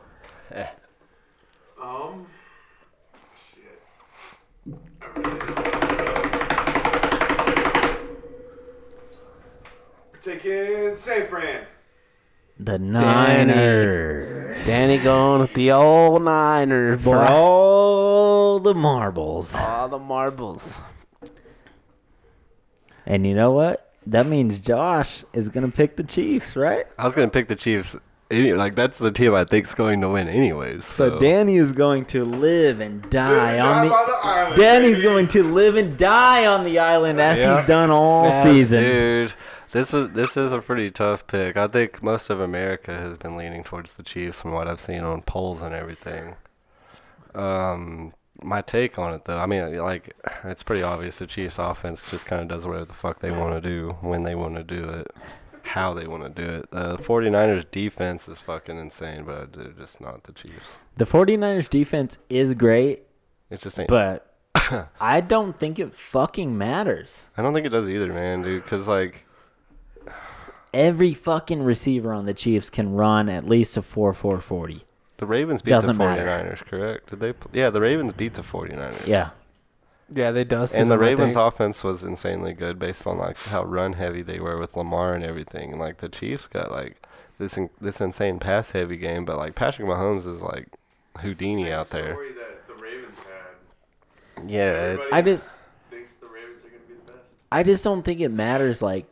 Shit. I really don't know. We're taking San Fran. The Niners. Danny going with the old Niners, boy. For all the marbles. All the marbles. And you know what? That means Josh is going to pick the Chiefs, right? I was gonna pick the Chiefs. Like that's the team I think's going to win, anyways. So Danny is going to live and die on by the island, Danny's baby. going to live and die on the island as Yeah. he's done all Yeah, season. Dude, this is a pretty tough pick. I think most of America has been leaning towards the Chiefs from what I've seen on polls and everything. My take on it, though, I mean, like, it's pretty obvious the Chiefs offense just kind of does whatever the fuck they want to do, when they want to do it, how they want to do it. The 49ers defense is fucking insane, but they're just not the Chiefs. The 49ers defense is great, It just ain't. but I don't think it fucking matters. I don't think it does either, man, dude, because, like, Every fucking receiver on the Chiefs can run at least a 4.40. the Ravens beat Doesn't the matter. 49ers, correct? Did they? Yeah, the Ravens beat the 49ers. Yeah. Yeah, they dusted And the them, I Ravens' think. offense was insanely good based on like how run heavy they were with Lamar and everything. And like the Chiefs got like this insane pass heavy game, but like Patrick Mahomes is like Houdini Same out there. Story that the Ravens had. Yeah, Everybody I just thinks the Ravens are going to be the best. I just don't think it matters. Like,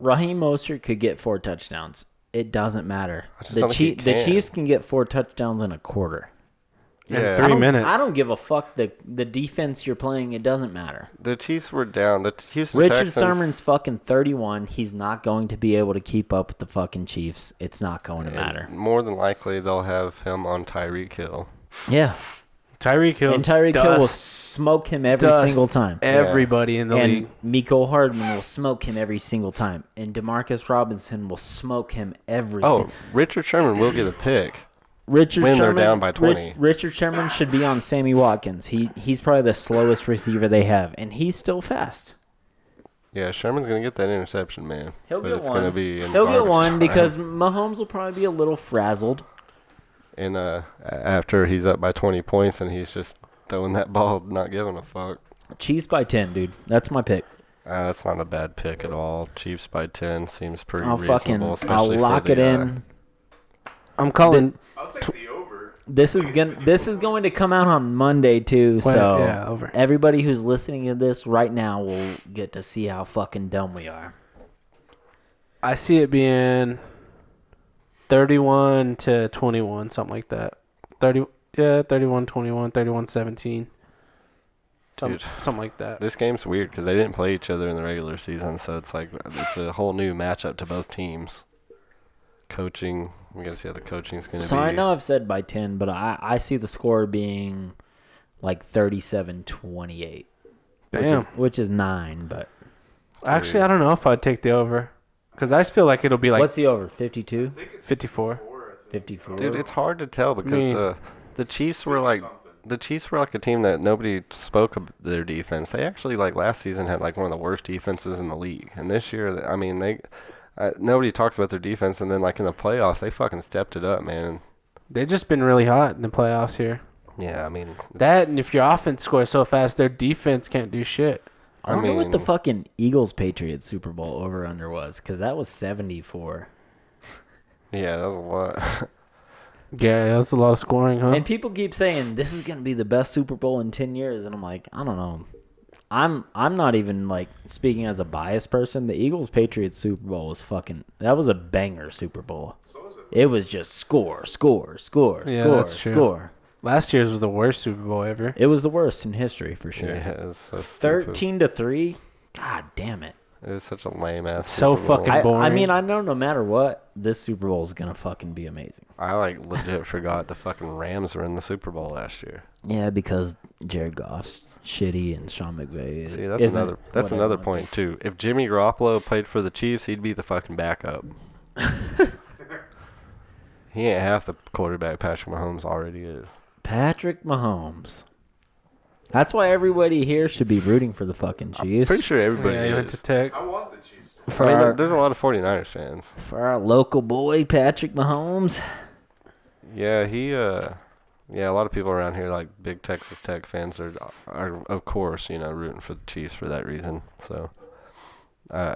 Raheem Mostert could get 4 touchdowns. It doesn't matter. I just The don't think he The can. Chiefs can get 4 touchdowns in a quarter. yeah. In 3 minutes. I don't give a fuck the defense you're playing. It doesn't matter. The Chiefs were down. The Houston Richard Texans, Sherman's fucking 31. He's not going to be able to keep up with the fucking Chiefs. It's not going to and matter. More than likely, they'll have him on Tyreek Hill. Yeah. Tyreek Hill. And Tyreek Hill will smoke him every single time. Everybody in the league. And Mecole Hardman will smoke him every single time. And Demarcus Robinson will smoke him every Oh, Richard Sherman will get a pick. Richard when they're Sherman, down by 20. Richard Sherman should be on Sammy Watkins. He's probably the slowest receiver they have, and he's still fast. Yeah, Sherman's gonna get that interception, man. He'll But get it's one. gonna be in He'll get garbage one time. because Mahomes will probably be a little frazzled. And after he's up by 20 points and he's just throwing that ball, not giving a fuck. Chiefs by 10, dude. That's my pick. That's not a bad pick at all. Chiefs by 10 seems pretty I'll reasonable, I'll especially lock for it the, in. I'm calling. I'll take the over. This is going to come out on Monday too, so yeah, over. everybody who's listening to this right now will get to see how fucking dumb we are. I see it being 31-21, something like that. 31-21, 31-17. Dude. Something like that. This game's weird because they didn't play each other in the regular season, so it's like it's a whole new matchup to both teams. Coaching, we gotta see how the coaching's gonna be. So I know I've said by 10, but I see the score being like 37-28. Damn. Which is 9, but Actually, I don't know if I'd take the over. Because I feel like it'll be like what's the over? 52? 54. 54. Dude, it's hard to tell because mean- the Chiefs were like a team that nobody spoke of their defense. They actually like last season had like one of the worst defenses in the league, and this year, I mean, they nobody talks about their defense, and then like in the playoffs, they fucking stepped it up, man. They've just been really hot in the playoffs here. Yeah, I mean That, and if your offense scores so fast, their defense can't do shit. I wonder what the mean- fucking Eagles-Patriots Super Bowl over-under was, because that was 74. Yeah, that was a lot. Yeah, that's a lot of scoring, huh? And people keep saying this is going to be the best Super Bowl in 10 years, and I'm like, I don't know. I'm not even like speaking as a biased person. The Eagles-Patriots Super Bowl was that was a banger Super Bowl. It was just score, Yeah, that's true. score. Last year's was the worst Super Bowl ever. It was the worst in history for sure. Yeah, it was so 13-3. God damn it. It was such a lame ass. So Super Bowl. fucking boring. I mean, I know no matter what, this Super Bowl is gonna fucking be amazing. I like legit forgot the fucking Rams were in the Super Bowl last year. Yeah, because Jared Goff's shitty and Sean McVay. See, that's another point too. If Jimmy Garoppolo played for the Chiefs, he'd be the fucking backup. He ain't half the quarterback Patrick Mahomes already is. Patrick Mahomes. That's why everybody here should be rooting for the fucking Chiefs. Pretty sure everybody Yeah, he went is. to Tech. I want the Chiefs. For, I mean, our, there's a lot of 49ers fans. for our local boy, Patrick Mahomes. Yeah, yeah, a lot of people around here, like big Texas Tech fans, are of course, rooting for the Chiefs for that reason. So,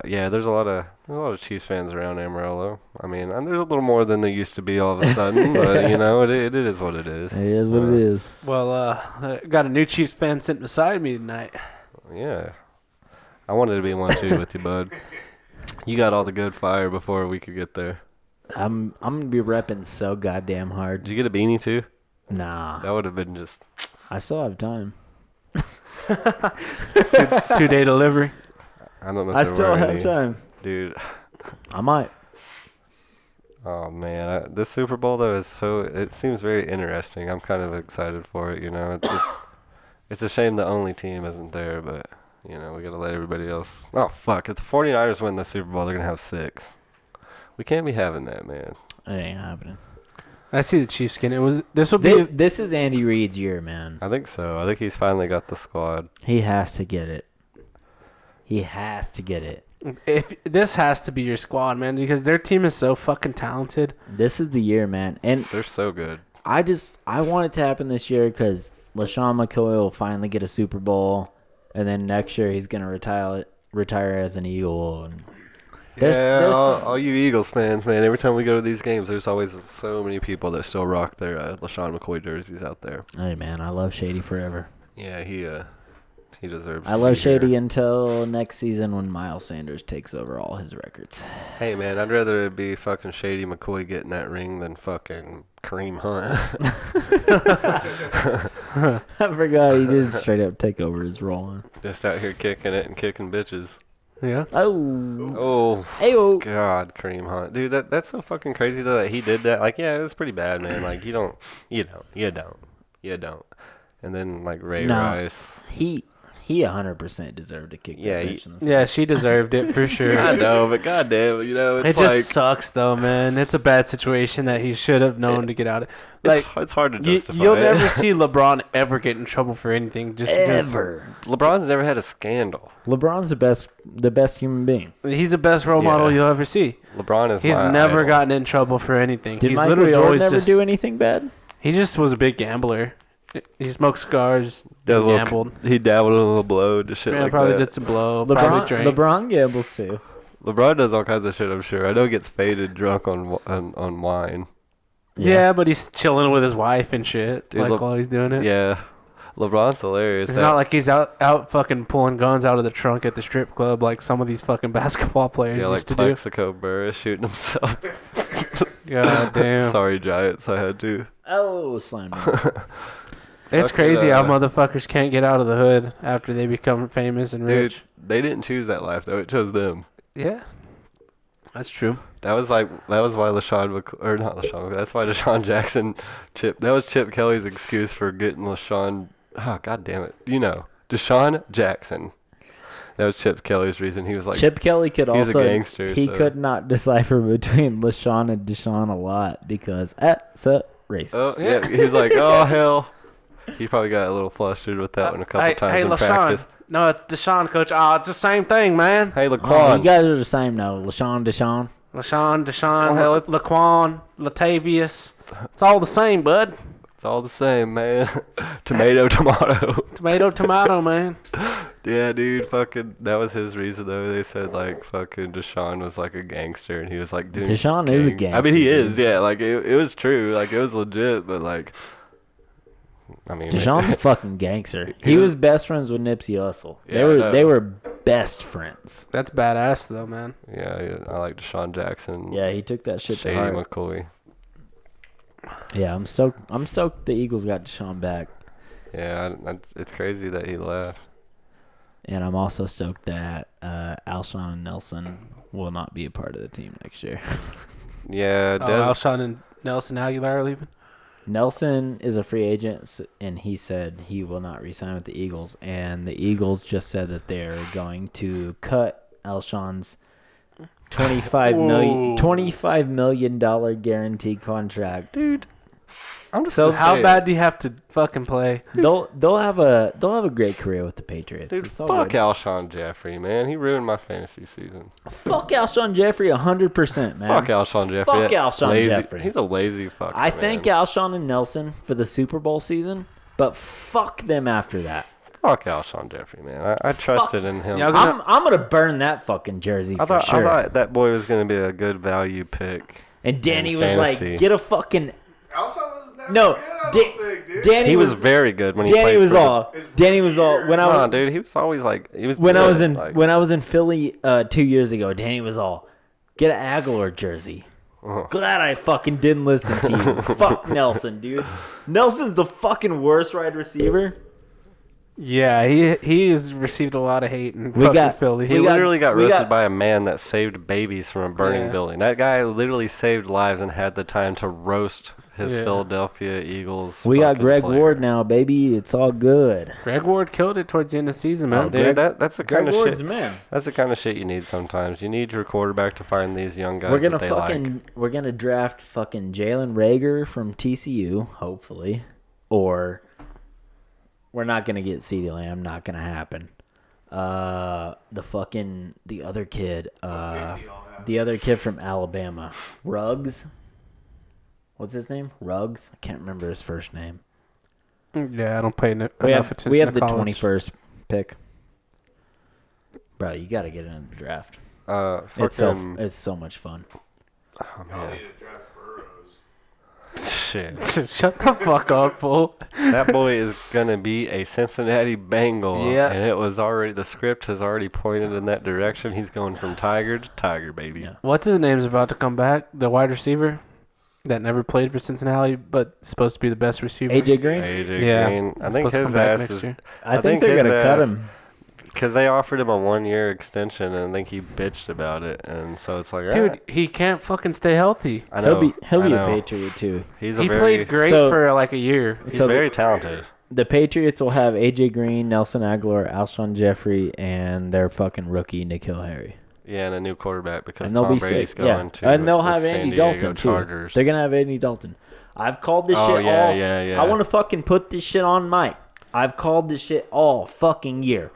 yeah, there's a lot of Chiefs fans around Amarillo. I mean, and there's a little more than there used to be all of a sudden, but it is what it is. It is what it is. Well, I got a new Chiefs fan sitting beside me tonight. Yeah, I wanted to be one too with you, bud. You got all the good fire before we could get there. I'm gonna be repping so goddamn hard. Did you get a beanie too? Nah, That would have been just. I still have time. 2-day delivery. I don't know. If I there still were have any. time. Dude. I might. Oh man, this Super Bowl though it seems very interesting. I'm kind of excited for it. It's a shame the only team isn't there, but we gotta let everybody else. Oh fuck! If the 49ers win the Super Bowl, they're gonna have 6. We can't be having that, man. It ain't happening. I see the Chiefs getting it. This will be. This is Andy Reid's year, man. I think so. I think he's finally got the squad. He has to get it. He has to get it. If this has to be your squad, man, because their team is so fucking talented. This is the year, man. And They're so good. I want it to happen this year because LaShawn McCoy will finally get a Super Bowl, and then next year he's gonna retire as an Eagle. And there's all you Eagles fans, man. Every time we go to these games, there's always so many people that still rock their LaShawn McCoy jerseys out there. Hey, man, I love Shady forever. Yeah, he deserves. I love Shady until next season when Miles Sanders takes over all his records. Hey man, I'd rather it be fucking Shady McCoy getting that ring than fucking Kareem Hunt. I forgot he did straight up take over his role. Just out here kicking it and kicking bitches. Yeah. Oh. Oh. Ayo. God, Kareem Hunt, dude, that's so fucking crazy though that he did that. Like, yeah, it was pretty bad, man. Like, you don't. And then like Ray Rice. He 100% deserved to kick that bitch in the face. Yeah, she deserved it for sure. I know, but goddamn, it's It like just sucks though, man. It's a bad situation that he should have known to get out of. Like, it's hard to justify. You'll it. never see LeBron ever get in trouble for anything. Just Ever. LeBron's never had a scandal. LeBron's the best human being. He's the best role model you'll ever see. LeBron is. He's my never idol. gotten in trouble for anything. Did He's Michael literally Jordan always never just do anything bad? He just was a big gambler. He smoked cigars, Does a little- gambled. He dabbled in a little blow to shit Yeah, like probably that. did some blow. Probably drank. LeBron gambles too. LeBron does all kinds of shit, I'm sure. I know he gets faded drunk on wine. Yeah, but he's chilling with his wife and shit, Dude, while he's doing it. Yeah. LeBron's hilarious. It's not like he's out fucking pulling guns out of the trunk at the strip club like some of these fucking basketball players like used to do. Plexico Burris shooting himself. God damn. Sorry, Giants. I had to. Oh, slime. It's Fucking, crazy how motherfuckers can't get out of the hood after they become famous and Dude, rich. they didn't choose that life, though. It chose them. Yeah. That's true. That was why that's why Deshaun Jackson that was Chip Kelly's excuse for getting LaShawn. Oh, God damn it. Deshaun Jackson. That was Chip Kelly's reason. He was like, Chip Kelly could he's also. a gangster. He so. could not decipher between LaShawn and Deshaun a lot because that's a racist. Oh, yeah. He's like, oh, hell. He probably got a little flustered with that one a couple times in LaShawn. practice. No, it's Deshaun, coach. Oh, it's the same thing, man. Hey, Oh, Laquan. you guys are the same now. Deshaun. Deshaun, Oh, hell, Laquan, Latavius. It's all the same, bud. It's all the same, man. Tomato. Tomato, man. Yeah, dude, fucking, that was his reason, though. They said, like, fucking Deshaun was, like, a gangster, and he was, like, doing Deshaun is a gang- gangster. I mean, he dude. is, yeah. Like, it was true. Like, it was legit, but, like, I mean... Deshaun's a fucking gangster. He He was- was best friends with Nipsey Hussle. Yeah, I know. They were best friends. That's badass, though, man. yeah, I like Deshaun Jackson. Yeah, he took that shit to Shady heart. McCoy. Yeah, I'm stoked. I'm stoked the Eagles got Deshaun back, Yeah, it's crazy that he left. and I'm also stoked that Alshon Nelson will not be a part of the team next year. Yeah, Alshon and Nelson Aguilar are leaving. Nelson is a free agent, and he said he will not re-sign with the Eagles. And the Eagles just said that they're going to cut Alshon's $25 million guaranteed contract. dude. I'm just So How bad do you have to fucking play? They'll have a great career with the Patriots. Dude, It's all fuck good. Alshon Jeffrey, man. He ruined my fantasy season. Fuck Alshon Jeffrey 100%, man. Fuck Alshon Jeffrey. Fuck That Alshon lazy, Jeffrey. He's a lazy fucker. I thank Alshon and Nelson for the Super Bowl season, but fuck them after that. Fuck Alshon Jeffrey, man. I trusted in him. Y'all I'm gonna burn that fucking jersey I for thought sure. that boy was gonna be a good value pick. And Danny in was fantasy. like, get a fucking Alshon was never no. good, I don't think, dude. Danny He was very good when he Danny played was for all. Danny was all. When I was No, dude, he was always like he was. when I good, was in like, when I was in Philly 2 years ago, Danny was all, get an Aguilar jersey. oh. Glad I fucking didn't listen to you. Fuck Nelson, dude. Nelson's the fucking worst wide receiver. Yeah, he has received a lot of hate in We fucking got- Philly. He we got- literally got we roasted got- by a man that saved babies from a burning Yeah. building. That guy literally saved lives and had the time to roast his Yeah. Philadelphia Eagles. We got fucking Greg player. Ward now, baby. It's all good. Greg Ward killed it towards the end of the season, man. Dude, that's the kind Greg of Ward's shit. a man. That's the kind of shit you need sometimes. You need your quarterback to find these young guys We're gonna that they fucking like. we're gonna draft fucking Jalen Reagor from TCU, hopefully, or we're not gonna get CeeDee Lamb. Not gonna happen. The other kid, the other kid from Alabama, Ruggs. What's his name? Ruggs. I can't remember his first name. Yeah, I don't pay enough We have attention we have to the college. 21st pick. Bro, you gotta get in the draft. Fucking, It's so much fun. oh, Y'all man. need to draft Burrows. Shit. Shut the fuck up, fool. That boy is gonna be a Cincinnati Bengal. Yeah. And it was already the script has already pointed in that direction. He's going from tiger to tiger, baby. Yeah. What's his name's about to come back? The wide receiver that never played for Cincinnati, but supposed to be the best receiver. AJ Green. AJ Yeah. Green. I He's think supposed to his come back ass next is year. I think they're his gonna cut ass- him. because they offered him a 1-year extension, and I think he bitched about it, and so it's like, Dude, alright. he can't fucking stay healthy. I know, He'll I be a know. Patriot too. He's a He very, played great So- for like a year. He's So very talented. The Patriots will have AJ Green, Nelson Aguilar, Alshon Jeffrey, and their fucking rookie N'Keal Harry. Yeah, and a new quarterback because And they'll Tom be Brady's sick. going Yeah, to and they'll the have San Andy Diego Dalton Chargers. too. They're gonna have Andy Dalton. I've called this Oh, shit yeah, all. yeah, yeah. I want to fucking put this shit on Mike. I've called this shit all fucking year.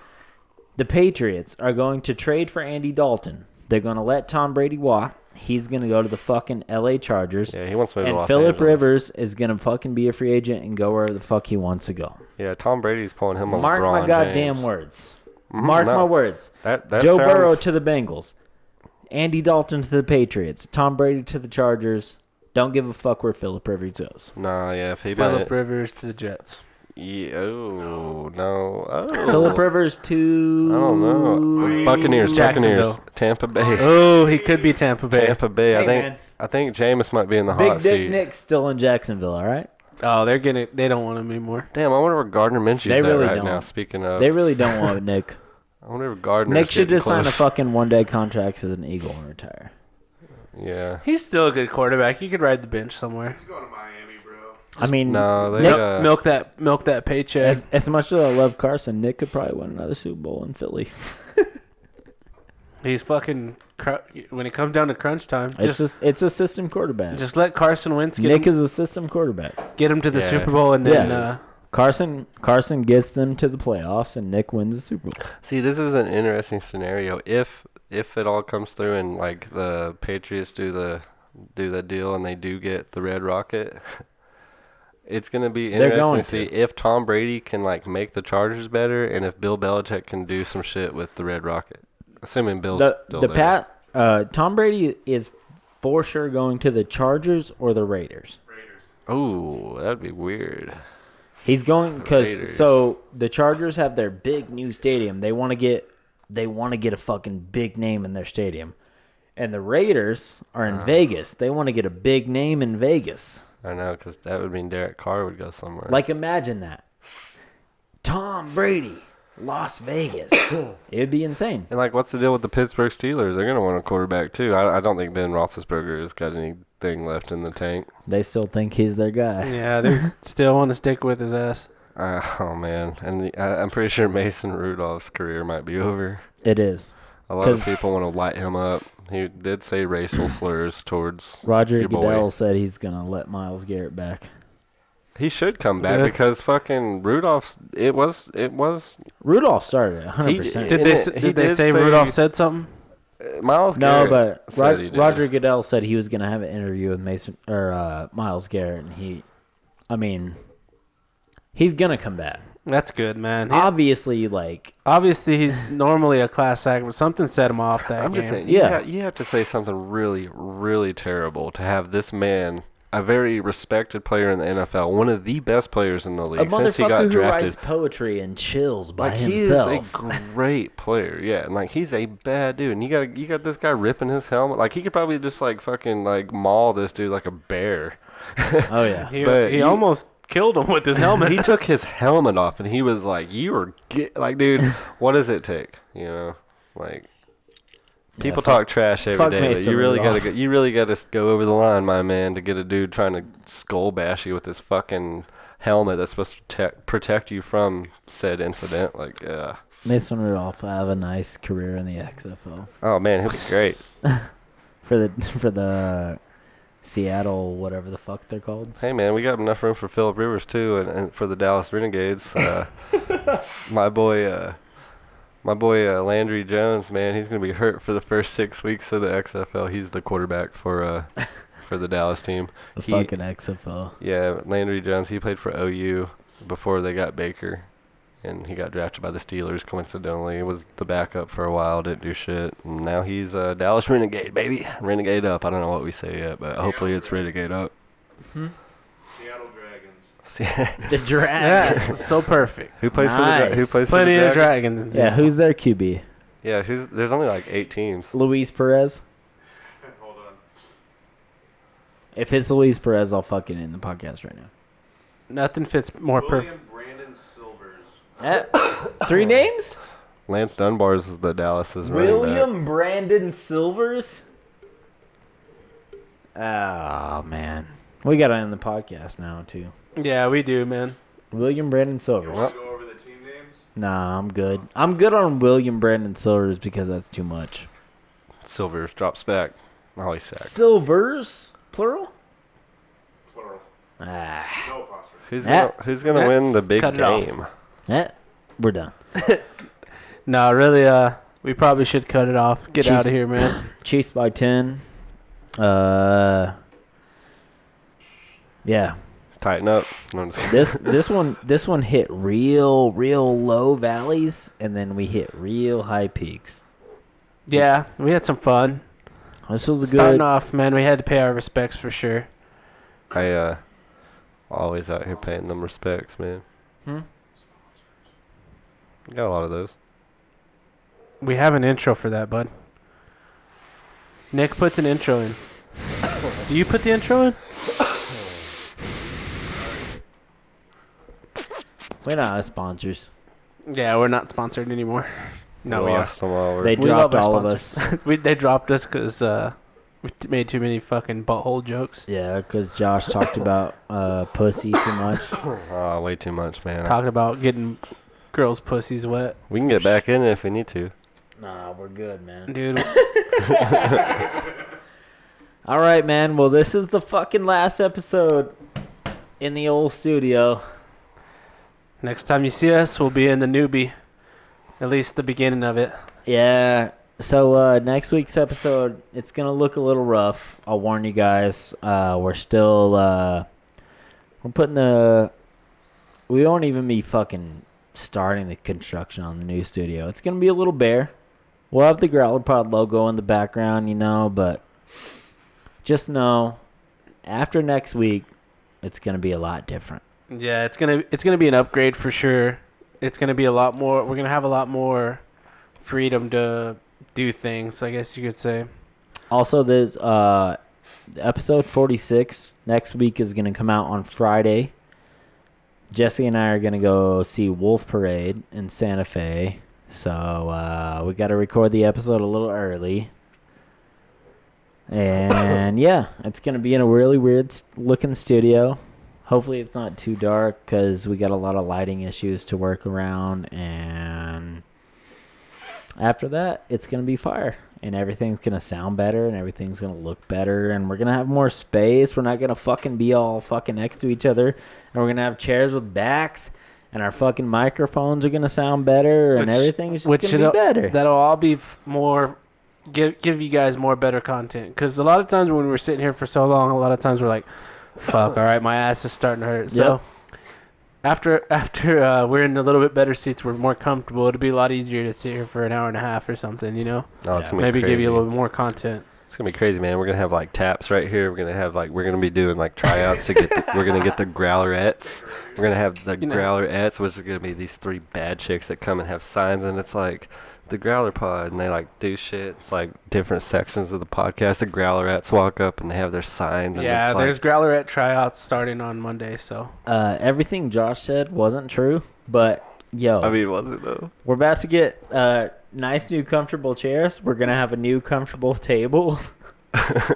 The Patriots are going to trade for Andy Dalton. They're going to let Tom Brady walk. He's going to go to the fucking LA Chargers. Yeah, he wants to move to And Los Phillip Angeles. Rivers is going to fucking be a free agent and go wherever the fuck he wants to go. Yeah, Tom Brady's pulling him a Mark LeBron my goddamn James. words. Mhm, Mark no. my words. That Joe sounds, Burrow to the Bengals. Andy Dalton to the Patriots. Tom Brady to the Chargers. Don't give a fuck where Phillip Rivers goes. Nah, yeah, if he Phillip Rivers to the Jets. Yeah, oh, no. Oh. Phillip Rivers to... I don't know. Buccaneers, Jacksonville. Buccaneers, Tampa Bay. Oh, he could be Tampa Bay. Tampa Bay. Hey, I think man. I think Jameis might be in the Big hot Dick seat. Nick's still in Jacksonville, all right? Oh, they don't want him anymore. Damn, I wonder where Gardner Minshew's They at really right don't. now. Speaking of, They really don't want Nick. I wonder if Gardner's Nick should getting just sign a close. fucking one-day contract as an Eagle and retire. Yeah. He's still a good quarterback. He could ride the bench somewhere. He's going to Miami, bro. I mean, No, they. Nick- Milk that paycheck. as much as I love Carson, Nick could probably win another Super Bowl in Philly. He's fucking when it comes down to crunch time. It's a system quarterback. Just let Carson Wentz Nick is a system quarterback. get him to the Yeah. Super Bowl, and then Yeah. Carson gets them to the playoffs, and Nick wins the Super Bowl. See, this is an interesting scenario. If it all comes through and like the Patriots do the deal and they do get the Red Rocket, it's gonna be They're interesting going to see to. if Tom Brady can like make the Chargers better and if Bill Belichick can do some shit with the Red Rocket. Assuming Bill's still there. Tom Brady is for sure going to the Chargers or the Raiders. Oh, that'd be weird. He's going because Raiders. so the Chargers have their big new stadium. They want to get a fucking big name in their stadium, and the Raiders are in Vegas. They want to get a big name in Vegas. I know, because that would mean Derek Carr would go somewhere. Like, imagine that. Tom Brady, Las Vegas. It would be insane. And, like, what's the deal with the Pittsburgh Steelers? They're going to want a quarterback, too. I don't think Ben Roethlisberger has got anything left in the tank. They still think he's their guy. Yeah, they still want to stick with his ass. Oh, man. And I'm pretty sure Mason Rudolph's career might be over. It is. A lot of people want to light him up. He did say racial slurs towards Roger your boy. Goodell said he's going to let Myles Garrett back. He should come back Yeah. because fucking Rudolph, it was Rudolph started it, 100%. Did they say Rudolph said something? Myles No, Garrett but said he did. Roger Goodell said he was going to have an interview with Myles Garrett, and he's going to come back. That's good, man. Obviously, Obviously, he's normally a class act, but something set him off that I'm game. just saying, Yeah. you have to say something really, really terrible to have this man, a very respected player in the NFL, one of the best players in the a league since he got motherfucker who drafted. writes poetry and chills by Like himself. he is a great player, yeah, and like he's a bad dude. And you got this guy ripping his helmet. Like he could probably just like fucking like maul this dude like a bear. Oh, yeah. He almost killed him with his helmet. He took his helmet off and he was like, like, dude, what does it take? You know, like people talk trash every fuck day, but Mason you really Rudolph. you really gotta go over the line, my man, to get a dude trying to skull bash you with his fucking helmet that's supposed to protect you from said incident. Like, Mason Rudolph will have a nice career in the XFL. oh man, he'll be great. For the Seattle, whatever the fuck they're called. Hey man, we got enough room for Phillip Rivers too, and for the Dallas Renegades. My boy Landry Jones, man, he's gonna be hurt for the first 6 weeks of the XFL. He's the quarterback for the Dallas team. The fucking XFL. Yeah, Landry Jones. He played for OU before they got Baker, and he got drafted by the Steelers. Coincidentally, was the backup for a while. Didn't do shit. And now he's a Dallas Renegade, baby. Renegade up. I don't know what we say yet, but hopefully it's Renegade up. Seattle Dragons. The Dragon. Yeah, so perfect. Who plays Nice. who plays Plenty for the of Dragons? dragons. Yeah, who's their QB? Yeah, there's only like 8 teams. Luis Perez. Hold on. If it's Luis Perez, I'll fucking end the podcast right now. Nothing fits more perfect. William Brandon Silvers. 3 names? Lance Dunbar's is the Dallas's running back. Brandon Silvers. Oh man, we gotta end the podcast now too. Yeah, we do, man. William Brandon Silvers. Want to go over the team names? Nah, I'm good. I'm good on William Brandon Silvers because that's too much. Silvers drops back. Oh, he's sacked. Silvers, plural. Plural. Ah, No apostrophe. Who's gonna win the big Cut it off. game? we're done. No, really, we probably should cut it off. Get Chiefs. out of here, man. Chiefs by 10. Yeah. Tighten up. No, I'm just kidding. This one hit real low valleys, and then we hit real high peaks. Yeah, we had some fun. This was a Starting good. off, man, we had to pay our respects for sure. I always out here paying them respects, man. Got a lot of those. We have an intro for that, bud. Nick puts an intro in. Do you put the intro in? We're not sponsors. Yeah, we're not sponsored anymore. No, we are. lost them all. They We love dropped our all of sponsors. us. They dropped us because we made too many fucking butthole jokes. Yeah, because Josh talked about pussy too much. Oh, way too much, man. Talking about getting girls' pussies wet. We can get back in it if we need to. Nah, we're good, man. Dude, All right, man. Well, this is the fucking last episode in the old studio. next time you see us, we'll be in the newbie. At least the beginning of it. Yeah. So next week's episode, it's gonna look a little rough. I'll warn you guys. We're still we're putting the. We won't even be fucking starting the construction on the new studio. It's gonna be a little bare. We'll have the Growler Pod logo in the background, you know, but just know after next week, it's gonna be a lot different. Yeah, it's gonna be an upgrade for sure. It's gonna be a lot more. We're gonna have a lot more freedom to do things, I guess you could say. Also, there's episode 46 next week is going to come out on Friday. Jesse and I are going to go see Wolf Parade in Santa Fe. So we got to record the episode a little early. And yeah, it's going to be in a really weird looking studio. Hopefully it's not too dark because we got a lot of lighting issues to work around. And after that, it's going to be fire. And everything's going to sound better and everything's going to look better. And we're going to have more space. We're not going to fucking be all fucking next to each other. And we're going to have chairs with backs. And our fucking microphones are going to sound better. And everything's just going to be better. That'll all be more... Give you guys more better content. Because a lot of times when we're sitting here for so long, a lot of times we're like, fuck, all right, my ass is starting to hurt. So after we're in a little bit better seats, we're more comfortable. It'll be a lot easier to sit here for an hour and a half or something, you know? Oh, it's gonna be maybe crazy. give you a little bit more content. It's gonna be crazy, man. We're gonna have like taps right here. We're gonna be doing like tryouts to get. We're gonna get the Growlerettes. We're gonna have the Growlerettes, which are gonna be these 3 bad chicks that come and have signs, and it's like the Growler Pod, and they like do shit. It's like different sections of the podcast. The Growlerettes walk up and they have their signs. And Yeah, it's there's Growlerette tryouts starting on Monday. So everything Josh said wasn't true, but yo, I mean, was it though? we're about to get nice new comfortable chairs. We're gonna have a new comfortable table.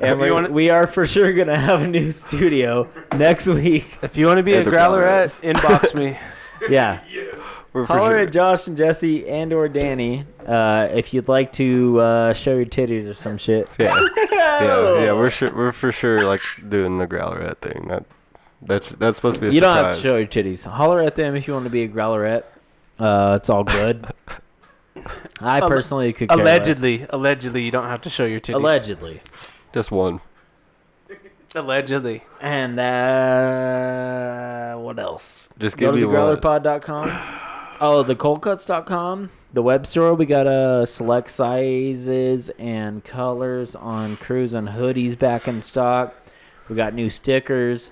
And we are for sure gonna have a new studio next week. if you want to be a the Growlerette, inbox me. Yeah. We're for Holler sure. at Josh and Jesse and or Danny if you'd like to show your titties or some shit. Yeah, yeah. We're for sure like doing the Growlerette thing. That's supposed to be a You don't surprise. have to show your titties. Holler at them if you want to be a Growlerette. It's all good. I personally could care less. Allegedly, you don't have to show your titties. Allegedly. Just one. Allegedly. And what else? Just Go give to me one. thegrowlerpod.com. Oh, thecoldcuts.com. The web store. We got select sizes and colors on crews and hoodies back in stock. We got new stickers.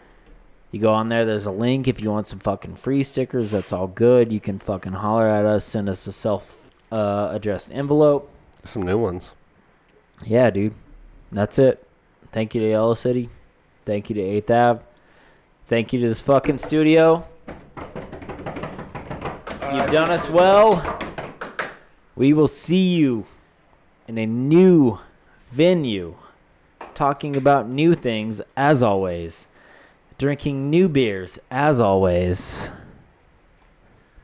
You go on there. There's a link if you want some fucking free stickers. That's all good. You can fucking holler at us. Send us a self-addressed envelope. Some new ones. Yeah, dude. That's it. Thank you to Yellow City. Thank you to 8th Ave. Thank you to this fucking studio. You've done us well. We will see you in a new venue, talking about new things, as always. Drinking new beers, as always.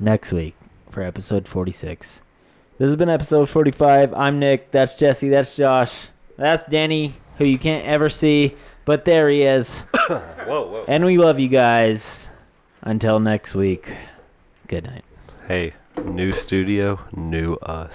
Next week for episode 46. This has been episode 45. I'm Nick. That's Jesse. That's Josh. That's Danny, who you can't ever see, but there he is. Whoa. And we love you guys. Until next week. Good night. Hey, new studio, new us.